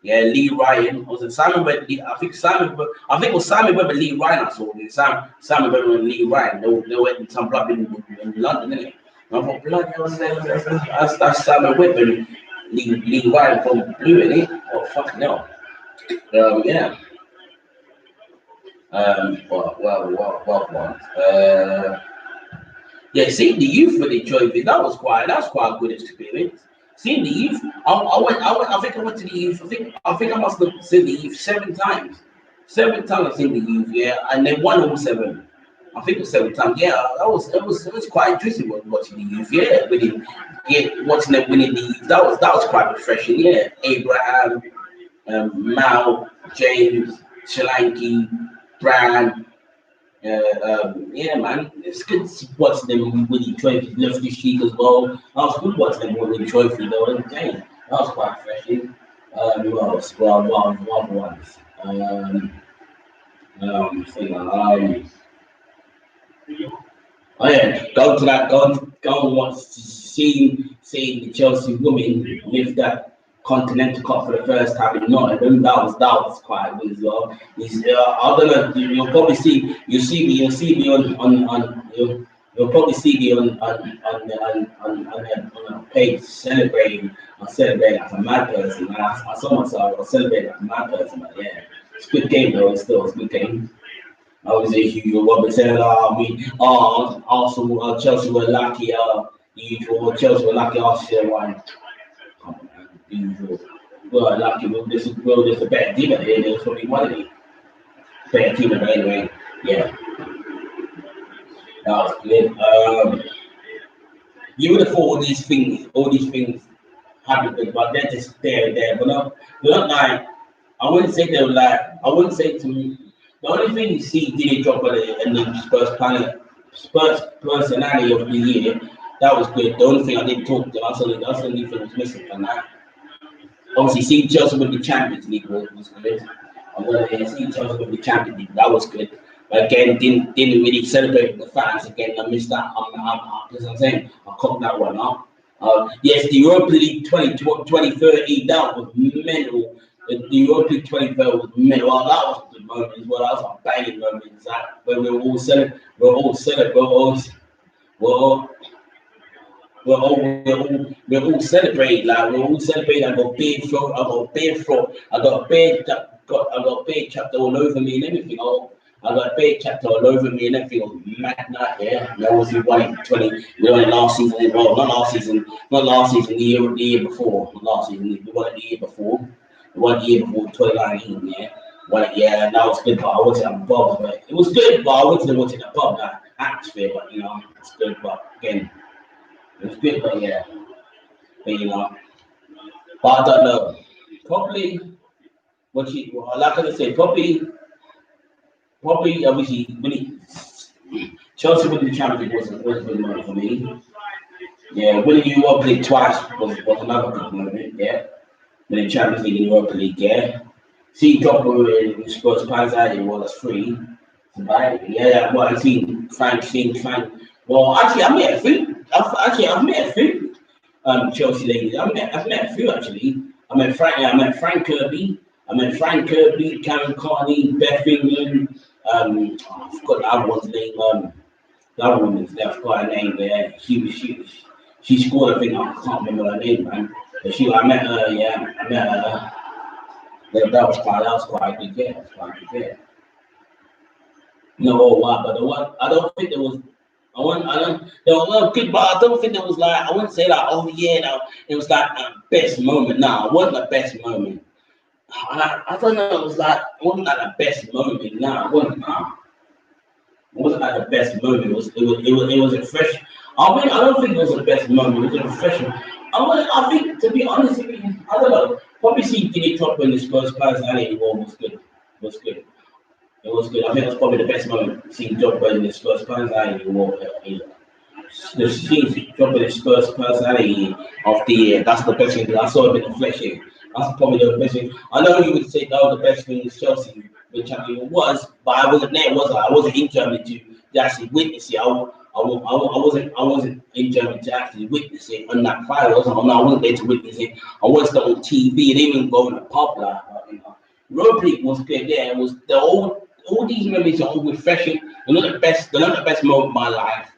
A: Yeah, Lee Ryan. Was it Simon Webb? I think it was Simon Webb and Lee Ryan. I saw it. Simon Webb and Lee Ryan. They went in some club in London, didn't it? I thought, bloody hell, that's Simon Webb and Lee Ryan from Blue, isn't it? Oh, fucking hell. Yeah. Well. Yeah, seeing the youth when they joined me, that's quite a good experience. Seeing the youth, I think I went to the youth. I think I must have seen the youth 7 times. 7 times I've seen the youth, yeah, and they won all 7. I think it was 7 times. Yeah, it was quite interesting watching the youth. Watching them winning the youth. That was quite refreshing. Yeah, Abraham, Mal, James, Shalanky, Brand. Yeah, man, it's good watching them winning trophies. Lefty Sheik as well. That was good watching them winning trophy though. Again, that was quite refreshing. Who else? Well, other ones. Thing, Oh yeah, go and watch, seeing the Chelsea women lift that Continental Cup for the first time in Nottingham. That was quite good as well. I don't know. You'll see me you'll probably see me on a page celebrating. I'm celebrating like a mad person. I saw myself. I was celebrating like a mad person. But yeah, it's a good game though. It's a good game. Obviously, Hugo Robert said, Arsenal, Chelsea were lucky. The usual Chelsea were lucky. Arsenal won. Come on, man. The usual. Well, lucky. There's a better team at the end. There's probably one of the better team at the end. Anyway. Yeah, that was good. You would have thought all these things happened, but they're just there. But not like, I wouldn't say they were like, I wouldn't say to me. The only thing you see did drop in the Spurs personality of the year, that was good. The only thing I didn't talk to, that's the only thing was missing from that. Obviously, seeing Chelsea with the Champions League was good. I'm gonna see Chelsea with the Champions League, that was good. But again, didn't really celebrate with the fans again. I missed that. As I'm saying, I cocked that one up. Yes, the Europa League 2030, that was mental. The Europa League 2030 was mental. Well, that was a good moment as well. That was a banging moment. That when we were all celebrating, we're all celebrating. Like we're all celebrating. I got beard throat. I got a beard chapter all over me and everything. I got a beard chapter all over me and everything. It was mad night, yeah. And obviously we won it we won it last season. Well, not last season, the year before. Not last season, we won it the year before. We won the year before, 2019, yeah. Won it, yeah, and that was good, but I wasn't at the pub. But it was good, but I wasn't watching the pub, that atmosphere, but you know, it's good, but again, it was good, but yeah. But but I don't know. Probably like I said, probably obviously when Chelsea winning the Champions was a good moment for me. Yeah, winning Europa League twice was another good moment. Yeah, winning Champions League and Europa League. Yeah, see Drogba in Spurs Panzai was free. Right? Yeah, well, I seen Frank. Well, actually, I met a few. I've met a few Chelsea ladies. I've met a few actually. I met Frank Kirby. I met Frank Kirby, Karen Carney, Beth England. I forgot the other one's name. The other woman's name. I forgot her name. There, she scored. I think I can't remember her name, man. But I met her. Yeah, I met her. That was quite good. Yeah, that was quite good. Yeah. No, wow, but the one I don't think there was. I don't. There was a good, but I don't think there was like I wouldn't say like oh yeah, no, it was like a best moment. Nah, it wasn't the best moment. I don't know. It was like it wasn't like the best moment. Nah, it wasn't. Nah, it wasn't like the best moment. It was a fresh. I don't think it was the best moment. It was a refreshing. I think to be honest with you, I don't know. Probably see Jimmy Top in the Spurs players alley was good. Was good. It was good. I think that's probably the best moment seeing Drogba in his first personality award. The scenes Drogba in his first personality of the year. That's the best thing. I saw him in the flesh here. That's probably the best thing. I know you would say that was the best thing in Chelsea with champion was, but I wasn't there, was I? I wasn't in Germany to actually witness it. I wasn't in Germany to actually witness it on that fire. I wasn't there to witness it. I watched it on TV. I didn't even go in the pub like. Road League was good. Yeah, it was the all these memories are all refreshing. They're not the best. They're not the best moment of my life.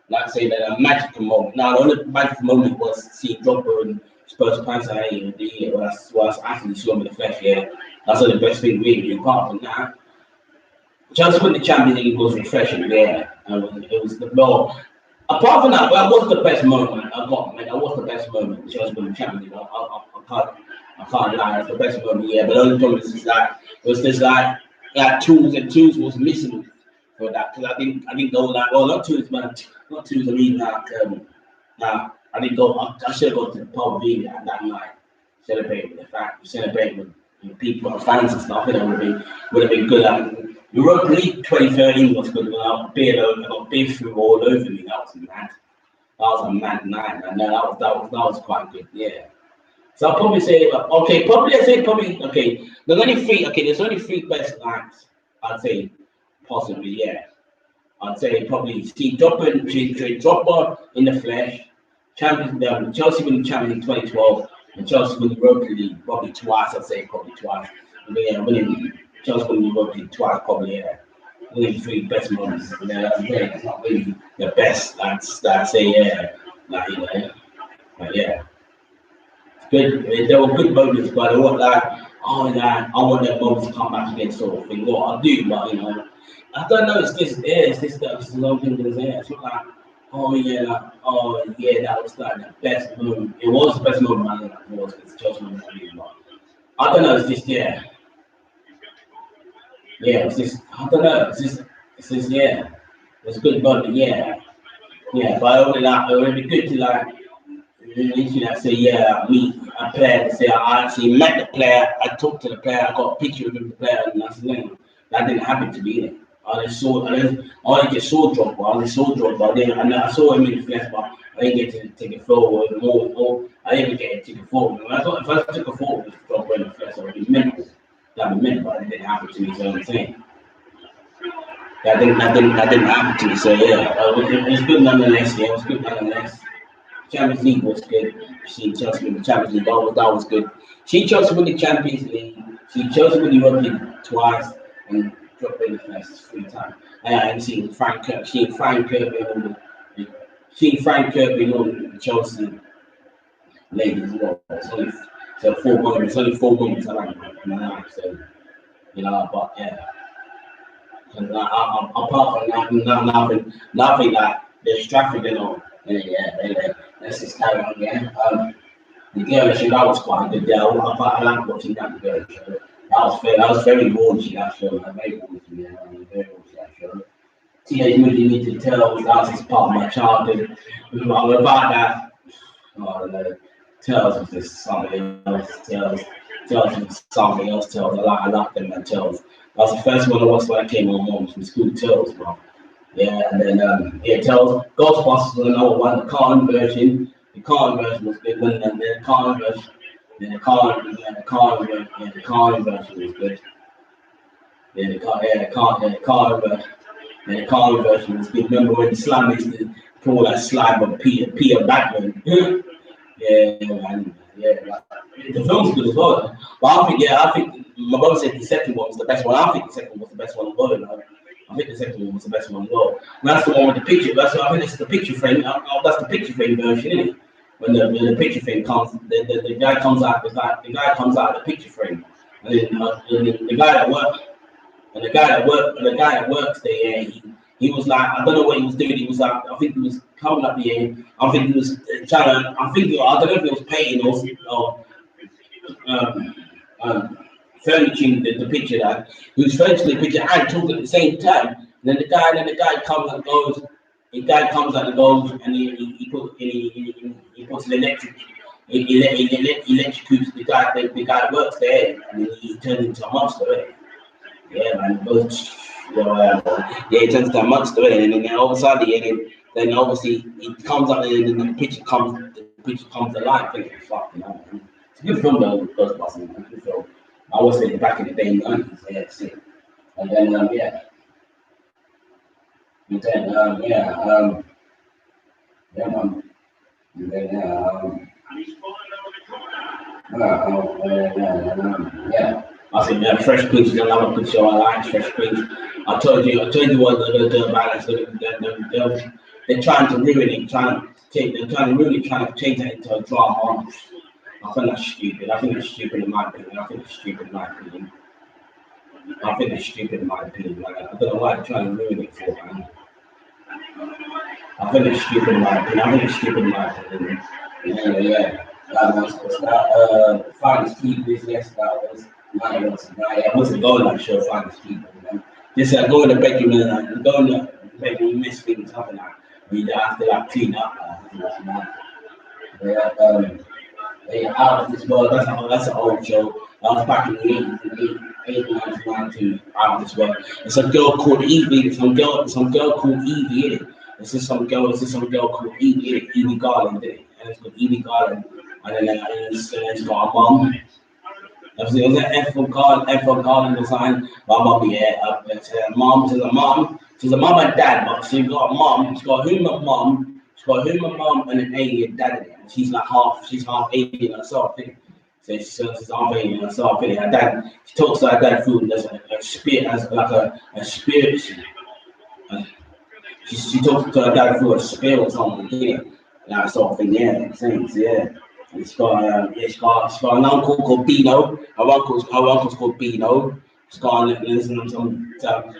A: Like I say, they're a magical moment. Now, the only magical moment was seeing Drogba and Spurs fans in the year. Was actually saw him in the flesh. Yeah, that's the best thing really. Apart from that, Chelsea winning the Champions League was refreshing. Yeah, and it was the well. Apart from that, that was the best moment I got. Man, that was the best moment. Chelsea winning the Champions League. I can't lie. It's the best moment. Yeah, but the only problem is like it was just like tools was missing for that because I didn't go like not tools man not tools I mean I didn't go I should have gone to the pub really that night celebrating with people and fans and stuff. It would have been good. Europa League 2013 was good. When I got beer through all over me. That was mad. That was a mad night. And that was quite good. Yeah. So I'll probably say okay. There's only three best nights. I'd say possibly, yeah. I'd say probably see Drogba in the flesh, Chelsea winning Champions League 2012, and Chelsea winning Europa League probably twice. I'd say probably twice. But yeah, winning Chelsea winning Europa League twice probably yeah. Winning three best moments. Yeah, it's not really the best. I'd say yeah, but yeah. Good. There were good moments, but they weren't like, oh, like, I want that moment to come back again, sort of thing. Well, I do, but I don't know. It's this, that, it's long thing that's there. It's not like, oh yeah, that was like the best moment. It was the best moment of my life. It was it's just moment for me, but I don't know. It's just yeah. It's just I don't know. It's just yeah. It's a good moment, yeah, yeah. But it would be good to like. I say, yeah, meet a player. Say, I actually met the player. I talked to the player. I got a picture of the player, and that's the thing. That didn't happen to me. I just saw Drogba. I saw him in the flesh, but I didn't get to take a photo with him. I didn't get to take a photo. I thought if I took a photo with Drogba in the flesh, I would be mental. That would be mental, but it didn't happen to me. So I'm saying. That didn't happen to me. So yeah, it was good nonetheless. Yeah, it was good nonetheless. Champions League was good. She Chelsea win the Champions League. That was good. She Chelsea win the Champions League. She Chelsea win the Europa League twice and dropped in the first 3 times. And she Frank Kirby. She Frank Kirby and the Chelsea ladies as well. So 4 moments. Only 4 moments I like in my life. So but yeah. And apart from that, nothing like there's traffic and all. Yeah. Let's just carry on, yeah. The girl show that was quite a good girl. I like watching that girl show. That was very raunchy that show. Very raunchy, yeah. Very raunchy that show. Teenage Mutant Ninja Turtles. That was part of my childhood. I'm about that. Oh, I don't know. Tales was just something else. Tales was something else. Tales. I like them man. Tales. That was the first one I watched when I came home from school. Tales, bro. Yeah, and then yeah, Tales. Ghostbusters was another one. The cartoon version. The cartoon version was good. And then the cartoon version. Then the cartoon version was good. The cartoon version. And the cartoon version was good. Remember when the slime used to pull that slime of Peter Batman? Yeah, man. Yeah, like, the film's good as well. But I think my brother said the second one was the best one. I think the second one was the best one as well. You know? I think the second one was the best one as well. And that's the one with the picture. I think that's the picture frame. That's the picture frame version, isn't it? When the picture frame comes, the guy comes out. The guy comes out of the picture frame, and then the guy that works. And the guy that works there, yeah, he was like, I don't know what he was doing. He was like, I think he was coming up the end. I think he was trying to, I don't know if he was painting or furnishing the picture that he was furnishing the picture and talking at the same time. And then the guy comes and goes. The guy comes and goes, and he puts an electric. He electrocutes the guy that works there, and he turns into a monster. Right? Yeah, man, but yeah, it turns to a monster, and then all of a sudden, and then obviously it comes up, and then the picture comes alive. Thinking, fuck, you know, man. It's a good film though, Ghostbusters, man. Good film. I watched it back in the day, 90s, yeah, see. And then yeah, man. And then yeah. I think Fresh Prince is another good show. I like Fresh Prince. I told you what the about it. They're trying to ruin it, trying to change that into a drama. I think that's stupid. I think it's stupid in my opinion. Like, I don't know why they're trying to ruin it for, man. I think it's stupid in my opinion. Yeah. That was that. Finest Keepers, yes, that was. I wasn't going that show, Finest Keepers, man. Just go in the bedroom and go in the bedroom, miss things, something like. You have to like clean up. That's mad. Yeah, yeah, Out of This World. That's an old show. That was back in the 80s, 92. Out of This World. It's a girl called Evie. Some girl called Evie in it. This is some girl called Evie in it. Evie Garland in it. And it's called Evie Garland. And then it's got a mom. It was an F for Garland or something. My mom, yeah. She's a mom and dad, but she's got a mom. She's got a human mom. And an alien dad in it. And she's half alien herself. So she's half alien herself. Her dad, she talks to her dad through as a spirit, as like a spirit. She talks to her dad through a spirit or something. Yeah, that sort of thing. Yeah, things. Yeah. It's got an uncle called Bino. Her uncle's called Bino. It's got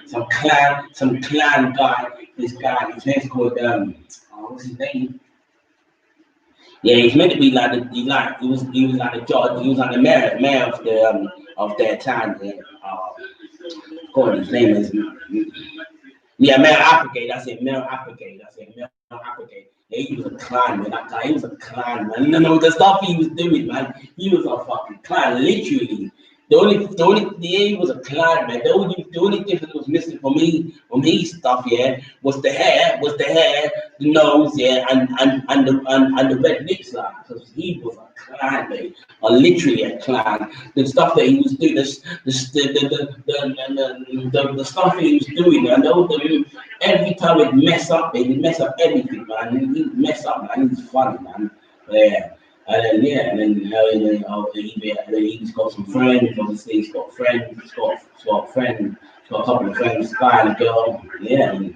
A: some clan guy. This guy, his name's called what's his name? Yeah, he's meant to be like he was like the judge. He was like the mayor of their town. Yeah. God, his name is Mayor Applegate. That's it, Mayor Applegate. Yeah, he was a clown, man. That guy, he was a clown, man. You know the stuff he was doing, man. He was a fucking clown, literally. Yeah, he was a clown, man. The only difference was missing from his stuff, yeah, was the hair, the nose, yeah, and the red lips, like, because he was a clown, man. Literally a clown. The stuff that he was doing, the stuff that he was doing, and every time he'd mess up, he'd mess up everything, man. He'd mess up, man. He's funny, man. Yeah. And then he's got some friends. Obviously, he's got friends. He's got friends. He's got a couple of friends, guy and a girl. Yeah, and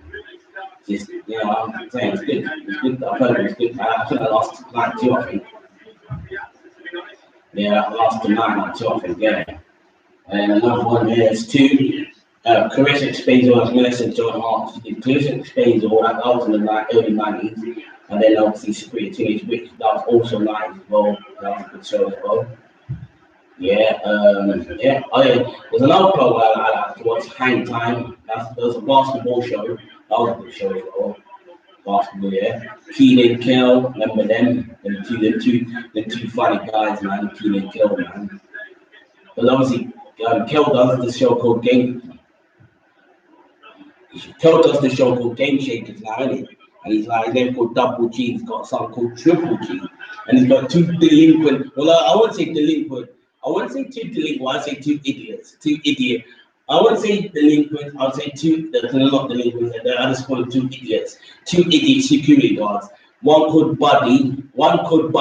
A: just I'm saying it's good. It's good. I heard it was good. I think I lost like 2, I think. Yeah, I lost tonight, like 2, I think. Yeah. And another one here is 2. Clarissa Expazel as Melissa Joan Hart. She did Clarissa Expazel, that was in the early 90s. And then obviously Secret Teenage Witch, that was also nice as well. That was a good show as well. Yeah, yeah. Oh yeah, there's another program I like to watch, Hang Time. There was a basketball show. That was a good show as well. basketball, yeah. Keenan Kill, remember them two funny guys, man. Keenan Kill, man. But obviously, Kill does the show called Kill does the show called Game Shakers now, innit? And he's like, they've called Double G, he's got something called Triple G. And he's got two delinquent, well, I wouldn't say delinquent, I wouldn't say two delinquent, I'd say two idiots, I wouldn't say delinquent, I'd say two, they're not delinquents, I just call them two idiots security guards. One called Buddy, and one called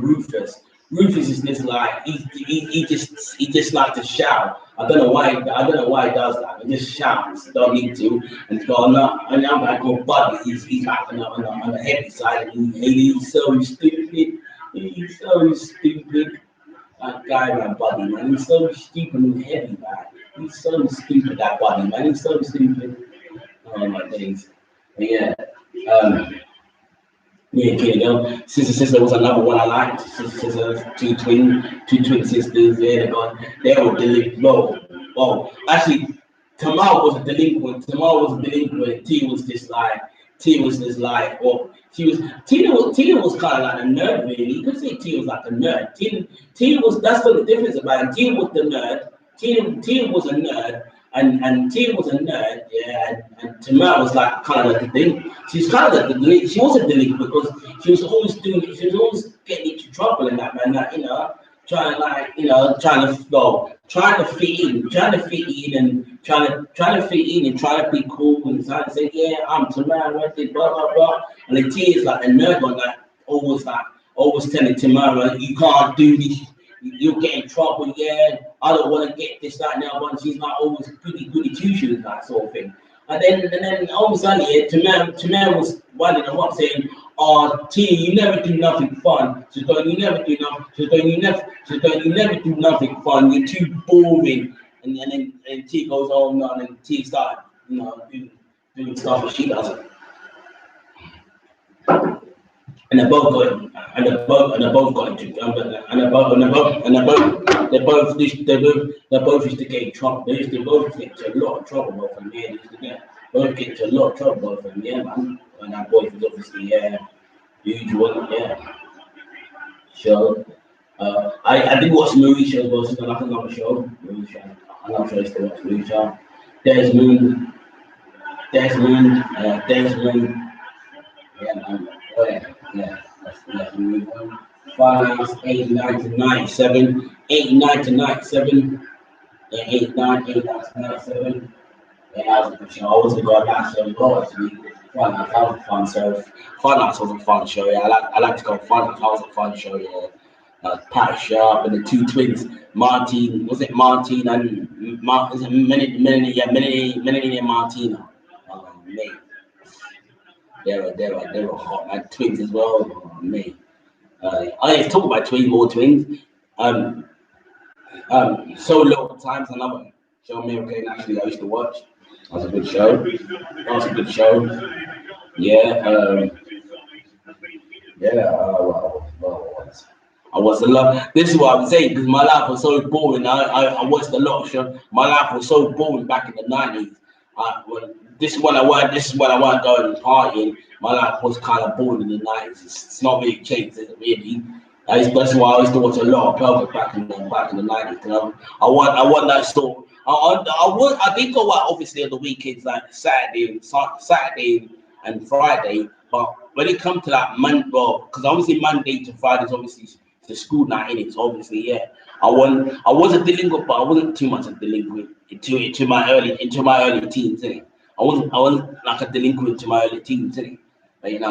A: Rufus. Rufus is just like he just likes to shout. I don't know why he does that. He just shouts. Don't need to. And he's got another guy called Buddy. He's like on the heavy side. He's so stupid. He's so stupid. That guy, man, Buddy, man. He's so stupid and heavy, man. He's so stupid, that Buddy, man. He's so stupid. Oh my days. But yeah. Yeah, Kingdom. Sister was another one I liked. Sisters, two twin sisters. Yeah, they were delinquent. Well, actually, Tamal was a delinquent. T was just like, well, Tina was kind of like a nerd, really. You could say T was like a nerd. Tina was, that's the difference about it. Tina was the nerd. Tina was a nerd. And Tina was a nerd, yeah, and Tamara was like kind of like the thing. She's kind of like the she was a delinquent because she was always getting into trouble and that, man, that, trying to fit in and trying to be cool and trying to say, yeah, I'm Tamara, blah blah blah. And then Tina's like a nerd one, always telling Tamara, you can't do this. You'll get in trouble, yeah. I don't want to get this, that, and the other one. She's like always goody two shoes, that sort of thing. And then all of a sudden, yeah, Tamara was winding them up saying, "Oh, T, you never do nothing fun." She's going, "You never do nothing." She's going, "You never do nothing fun. You're too boring." And then T goes, "Oh no," and then T started, doing stuff that she doesn't. And they both got into they both used to get in trouble. They both get into a lot of trouble, both of them. Yeah, both get into a lot of trouble, both of them. Yeah, man. And that boy was obviously usual, yeah. Show. I did watch movie shows, but it's like another show. I'm not sure I still watch movie show. Desmond. Yeah, man. Oh, yeah. That's movie one. 89 to 97. 89 to 97. Yeah, 89 to 97. Yeah, that was a good show. I wasn't going that show as well, actually. That was a fun show. Funhouse was a fun show, yeah. I like to go Funhouse. That was a fun show, yeah. Pat Sharp and the two twins, Martin and Melanie and Martina. Mate. They were hot, man. Twins as well. Oh, mate. I talk about more twins. So Little Times, another show American actually I used to watch. That was a good show. Yeah. I was a lot. This is what I'm saying because my life was so boring. I watched a lot of shows. My life was so boring back in the 90s. This is when I want going partying. My life was kind of boring in the 90s. It's not really changed, is it really? That's why I used to watch a lot of Pelvic back in the 90s. I want that story. I did go out obviously on the weekends like Saturday and Friday, but when it comes to that Monday, because obviously Monday to Friday is obviously the school night in it, so obviously I was a delinquent, but I wasn't too much a delinquent into my early teens, innit? I wasn't like a delinquent into my early teens, innit?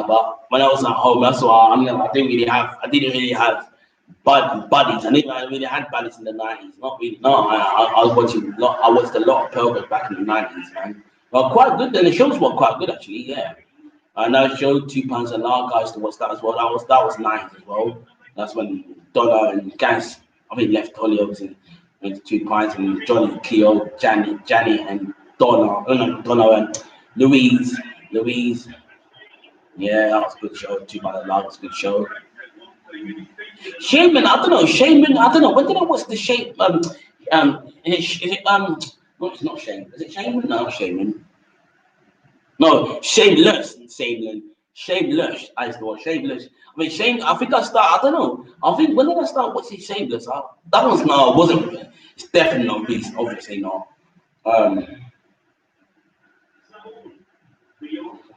A: But when I was at home, that's why I didn't really have buddies. I never really had buddies in the 90s. Not really. No, I watched a lot of Pelvic back in the 90s, man. But quite good. Then the shows were quite good actually. Yeah. And I showed £2 an hour guys to watch that as well. That was nice as well. That's when Donna and guys, left Holly obviously with 2 pints and Johnny, Cleo, Janny and Donna and Louise. Yeah, that was a good show. £2 an hour was a good show. Shaman, I don't know. When did I watch the Shaman? No, it's not Shaman. Is it Shaman? No, Shaman. No, shameless, shameless. I used to watch shameless. I mean, shame. I think I start. I don't know. I think when did I start watching shameless? That was no. It wasn't. It's definitely not Beast. Obviously not. Um,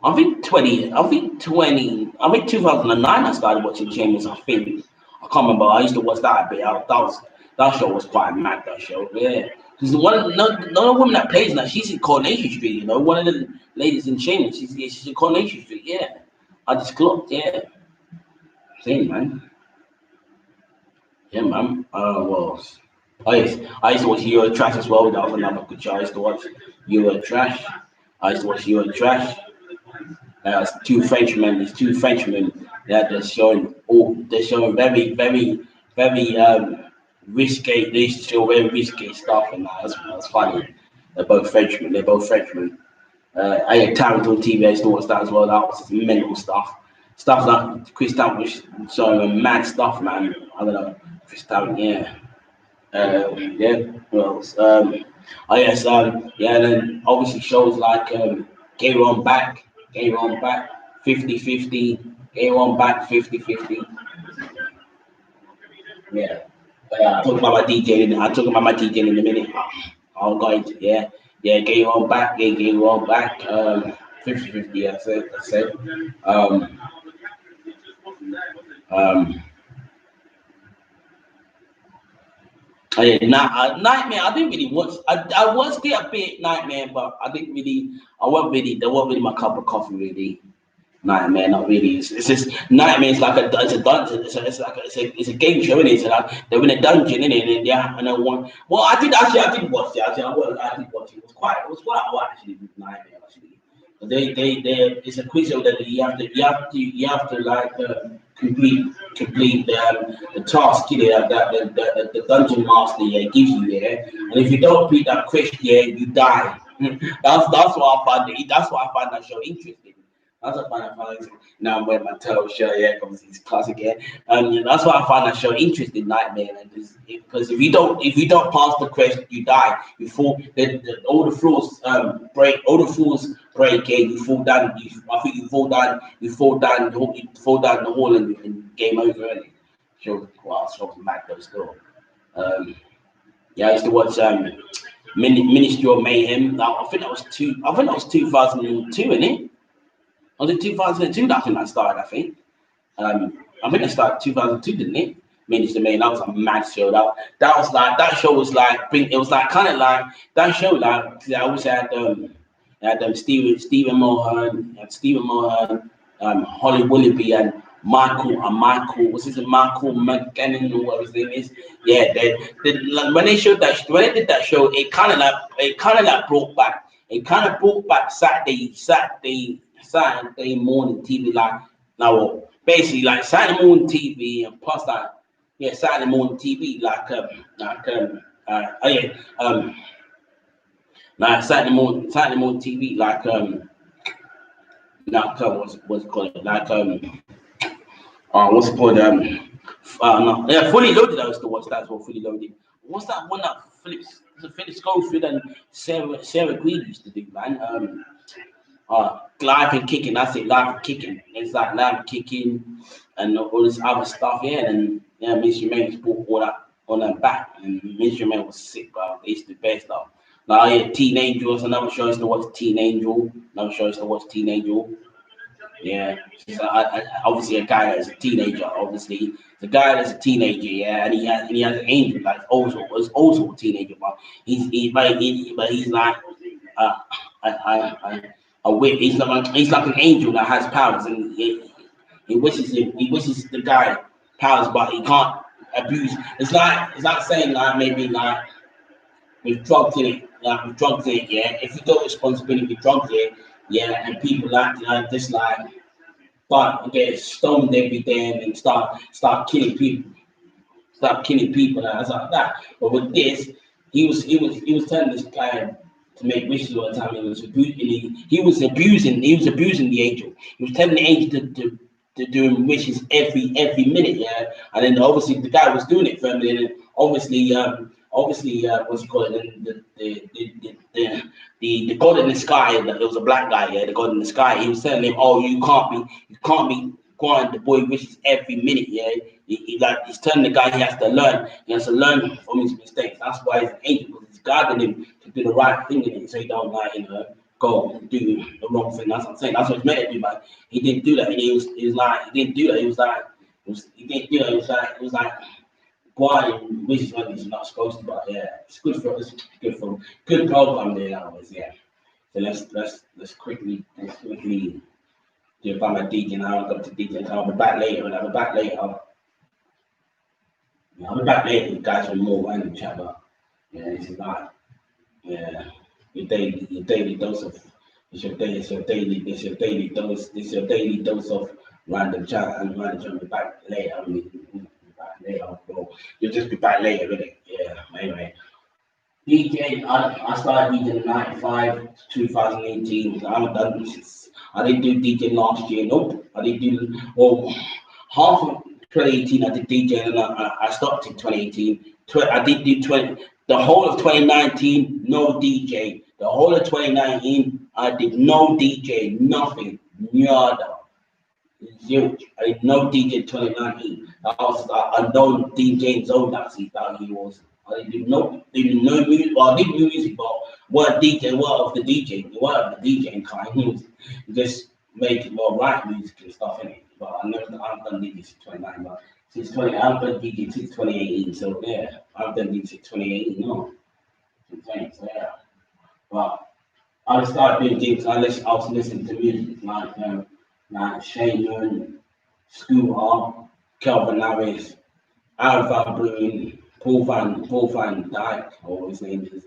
A: I think 20. I think 20. I think 2009. I started watching shameless. I think. I can't remember. I used to watch that a bit. That show was quite mad. That show. Yeah. Because no woman that plays in that, she's in Coronation Street. You know, one of the ladies in Shameless. She's in Coronation Street. Yeah. I just clocked. Yeah. Same man. Yeah, man. Well, I used to watch Euro Trash as well. That was another good show. I used to watch Euro Trash. I used to watch Euro Trash. It's two Frenchmen. These two Frenchmen that they're showing very risque. They used to show very risque stuff, and that's funny. They're both Frenchmen. They're both Frenchmen. I had Tarrant on TV. I used to watch that as well. That was mental stuff. Stuff like Chris Tarrant was showing mad stuff, man. I don't know. Chris Tarrant, yeah. Yeah. Well, I guess, yeah. And then obviously shows like Game On Back, Game On Back, 50-50, Game On Back, 50-50. Yeah. I'll talk about my DJing. I'll talk about my DJing in a minute. I'm going to, yeah. Yeah, Game On Back, yeah, Game On Back, 50-50, yeah, that's it. Um, um, Oh, yeah, Nightmare. I didn't really watch. I watched it a bit Nightmare, but I didn't really. I wasn't really. That wasn't really my cup of coffee. Really, Nightmare. Not really. It's just Nightmare. It's like it's a dungeon. It's a game show, isn't it? So like they're in a dungeon, innit? And yeah, and I want. Well, I did watch it. I did watch it. It was quite hard actually with Nightmare actually. They it's a quiz show that you have to like complete the task, you know, that the dungeon master, yeah, gives you there. And if you don't beat that quest, yeah, you die. That's what I find. That's what I find that show interesting. That's what I find. Now I'm wearing my turtle shirt, yeah, because it's classic, yeah. And that's why I find that show interesting, Nightmare. Because if you don't pass the quest, you die. You fall. All the floors break. All the floors break. Yeah, you fall down. I think you fall down. You fall down. You fall down the hall and game over. Early. Show. Wow, so mad though still. Um, yeah, I used to watch Ministry of Mayhem. I think that was two. I think that was 2002, innit? Was it 2002? I think that started. I think it started 2002, didn't it? Minister Main. That was a mad show. That was like that show was like it was like kind of like that show like I always had Stephen Mulhern, Holly Willoughby and Michael what's his name? Michael McGannon or what his name is. Yeah, like, when they showed that when they did that show, it kind of like brought back Saturday morning TV like now basically like Saturday morning TV and plus that yeah Saturday morning TV oh yeah like Saturday morning TV like what's it called like what's it called no, yeah, Fully Loaded. I used to watch that as well. Fully Loaded. What's that one that Philip Schofield and Sarah Green used to do, man? Live and kicking. That's it. Live and kicking. It's like live and kicking and all this other stuff. Yeah, and yeah, Ministry Man just brought all that on her back, and Ministry Man was sick, bro. They used to do best stuff. Now, yeah, Teen Angels. Another show I used to watch Teen Angel. Another show I used to watch Teen Angel. Yeah, so obviously a guy that's a teenager. Obviously, the guy that's a teenager. Yeah, and he has an angel like also a teenager, but but he's like uh, he's like an angel that has powers, and he wishes the guy powers, but he can't abuse. It's like saying like maybe like with drugs in it, like with drugs in it. Yeah, if you got responsibility with drugs in it, yeah, and people like this like. But get stoned every day and then start killing people, and stuff like that. But with this, he was telling this guy to make wishes all the time. He was abusing the angel. He was telling the angel to do him wishes every minute, yeah. And then obviously the guy was doing it for him, and then obviously obviously, what's you call it? The god in the sky. It was a black guy. Yeah, the god in the sky. He was telling him, "Oh, you can't be quiet. The boy wishes every minute. Yeah, he's telling the guy he has to learn. He has to learn from his mistakes. That's why he's an angel, because he's guiding him to do the right thing in it, so he don't like go do the wrong thing. That's what I'm saying. That's what he's meant to do, but he didn't do that. He was like he didn't do that. He was like he didn't do that. It was like why which is what he's not supposed to, but yeah, it's good for good program there that was, yeah. So let's quickly do about my DJ now. I'll go to DJ. I'll be back later. I'll be back later. Yeah, I'll be back later, you guys, with more random chat. But yeah, this is like yeah, your daily dose of it's your daily dose of random chat and random chat. I'll be back later. I mean, back later, bro. You'll just be back later, really. Yeah. Anyway, DJ, I started DJing in '95, 2018. I haven't done this since. I didn't do DJ last year. Nope. I didn't do half of 2018. I did DJ and I stopped in 2018. I did do 20. The whole of 2019, no DJ. The whole of 2019, I did no DJ, nothing, nada. Zilch. I did no DJ 2019. I know DJ Zone that he was. I did no music. Well, I did music, but what DJ? What of the DJ? What of the DJ kind? He was just making more right music and stuff in it. But I haven't done DJ since 2019. But since 20, I've done DJ since 2018. So yeah, I've done DJ since 2018. No, so yeah. But I started doing gigs. I was listening to music like Shane, Scooter, Kelvin Harris, Alva Bruin, Paul Van Dyke, or his name is.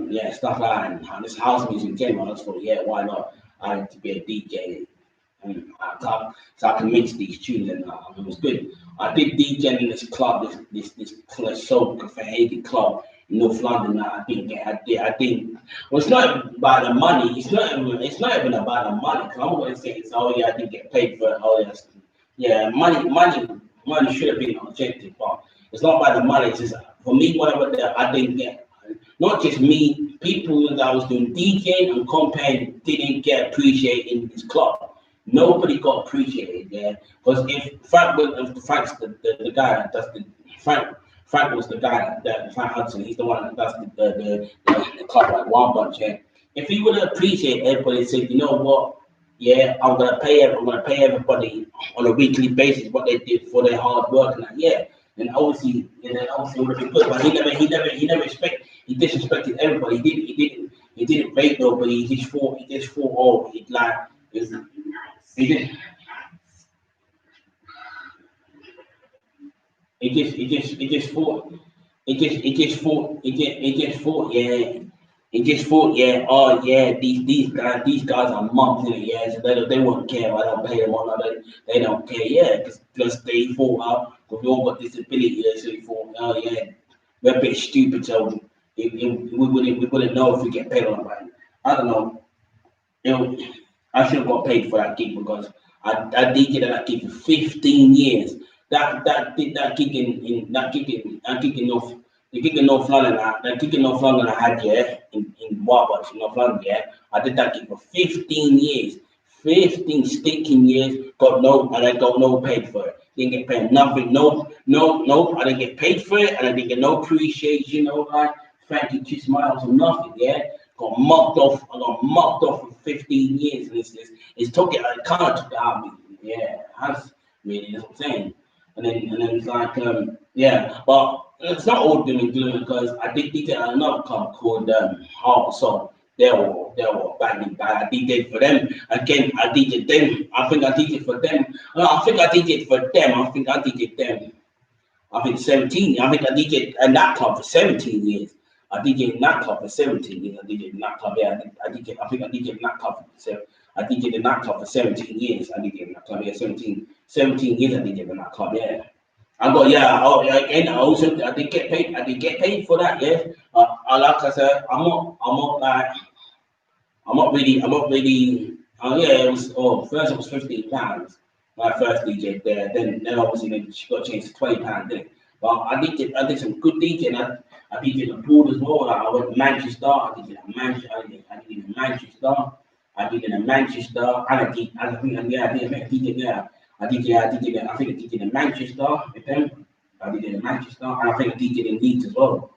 A: Yeah, stuff like that. And this house music in general, I just thought, yeah, why not? I had to be a DJ. And so I can mix these tunes, and it was good. I did DJ in this club, this so Copenhagen club in North London. That I didn't. Well, it's not about the money. It's not even about the money. Cause I'm going to say it's, oh yeah, I didn't get paid for it. Oh yes, yeah, money should have been an objective, but it's not about the money. It's just for me, whatever that I didn't get. Not just me, people that I was doing DJing and comparing didn't get appreciated in this club. Nobody got appreciated there, because if Frank's the guy that does the Frank was the guy that Frank Hudson. He's the one that does the club like One Bunch. Yeah. If he would appreciate everybody, said, you know what, yeah, I'm gonna pay everybody on a weekly basis what they did for their hard work and that, yeah. And obviously it would have been good, but he disrespected everybody. He didn't rate nobody. He just thought oh, he like. He just thought, yeah, oh yeah, these guys are monks in it, yeah, so they won't care. I don't pay them on, they don't care, yeah, because they thought, because we all got disability, yeah, so they thought, oh yeah, we're a bit stupid, so we wouldn't know if we get paid on it. I don't know. I should have got paid for that gig, because I did that gig for 15 years. That gig in North London, I had, yeah, in Warbucks in North London, yeah. I did that gig for 15 years. 15 stinking years, and I got no paid for it. Didn't get paid nothing, no, I didn't get paid for it, and I didn't get no appreciation, like thank you, kiss smiles or nothing, yeah. I got mocked off for 15 years, and it's took it, I kind of took it out of me, yeah, that's really, that's what I'm saying. And then it's like, yeah, but it's not all doom and gloom, because I did DJ at another club called Heart So they were badly bad. I DJed for them again. I DJed them. I think I DJed for them. I think I DJed for them. I think I DJed them. I think 17. I think I DJed in that club for 17 years. I DJed in that club for 17 years. I DJed in that club. Yeah, I think I DJed in that club for I DJed in that club for 17 years. I DJed in that club. Yeah, 17 years. I DJed in that club. Yeah. I got, yeah. Oh, yeah. Again, I did get paid. I did get paid for that. Yeah. Like I said, I'm not really. Oh yeah, it was. Oh, first it was £15. My first DJ there. Then obviously she got changed to £20. Then, but I did some good DJing. I did it abroad as well. Like I went to Manchester. I did it in Manchester. I did it in Manchester. I did it in Manchester. And I did. I think yeah, I did it there. I did it. I did it. I think I did it in Manchester with them. I did it in Manchester, and I think I did it in Leeds as well.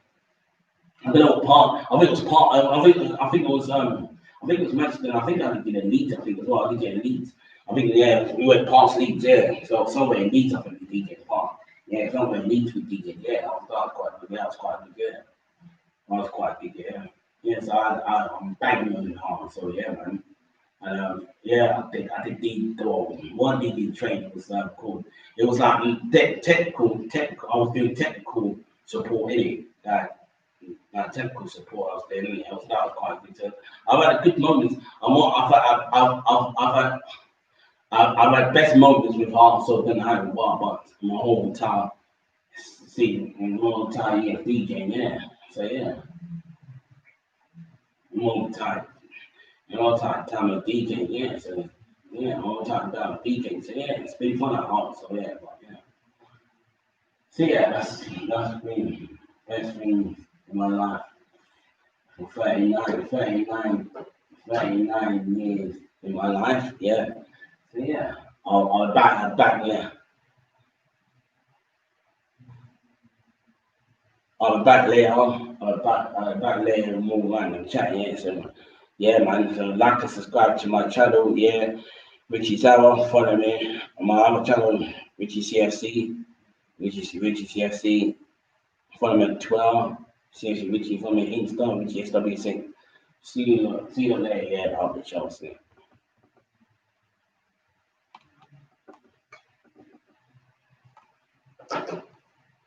A: I don't know what part. I think it was part. I think it was. I think it was Manchester. And I think I did it in Leeds. I think as well. I did it in Leeds. I think yeah, we went past Leeds. Yeah, so somewhere in Leeds, I think we did it part. Yeah, somewhere in Leeds we did it. Yeah, that was quite good. Yeah, that was quite good. Yeah, that was quite big. Yeah. Yeah, so I'm banging on it hard. So yeah, man. And yeah, I think the one DD training was cool. It was like technical. I was doing technical support in it. Like technical support. I was doing it. That was quite good. So I've had good moments. I've had best moments with Heart so than I had with Wild Bucks my whole entire season and my whole entire year of DJing. Yeah. So yeah, my whole entire time of DJing. Yeah. So. Yeah, all the time about DJing. So yeah, it's been fun at home. So yeah, but yeah. So yeah, that's been best thing in my life for 39 years in my life. Yeah. So yeah, I'm back. Yeah, I'll be back later on. I'll be back later more random chat. Yeah. So yeah, man. So like and subscribe to my channel. Yeah, Richie Tower. Follow me on my other channel, Richie CFC. Richie CFC. Follow me on Twitter. CFC Richie. Follow me on Insta. Richie SWC. See you later. Yeah, I'll be Chelsea.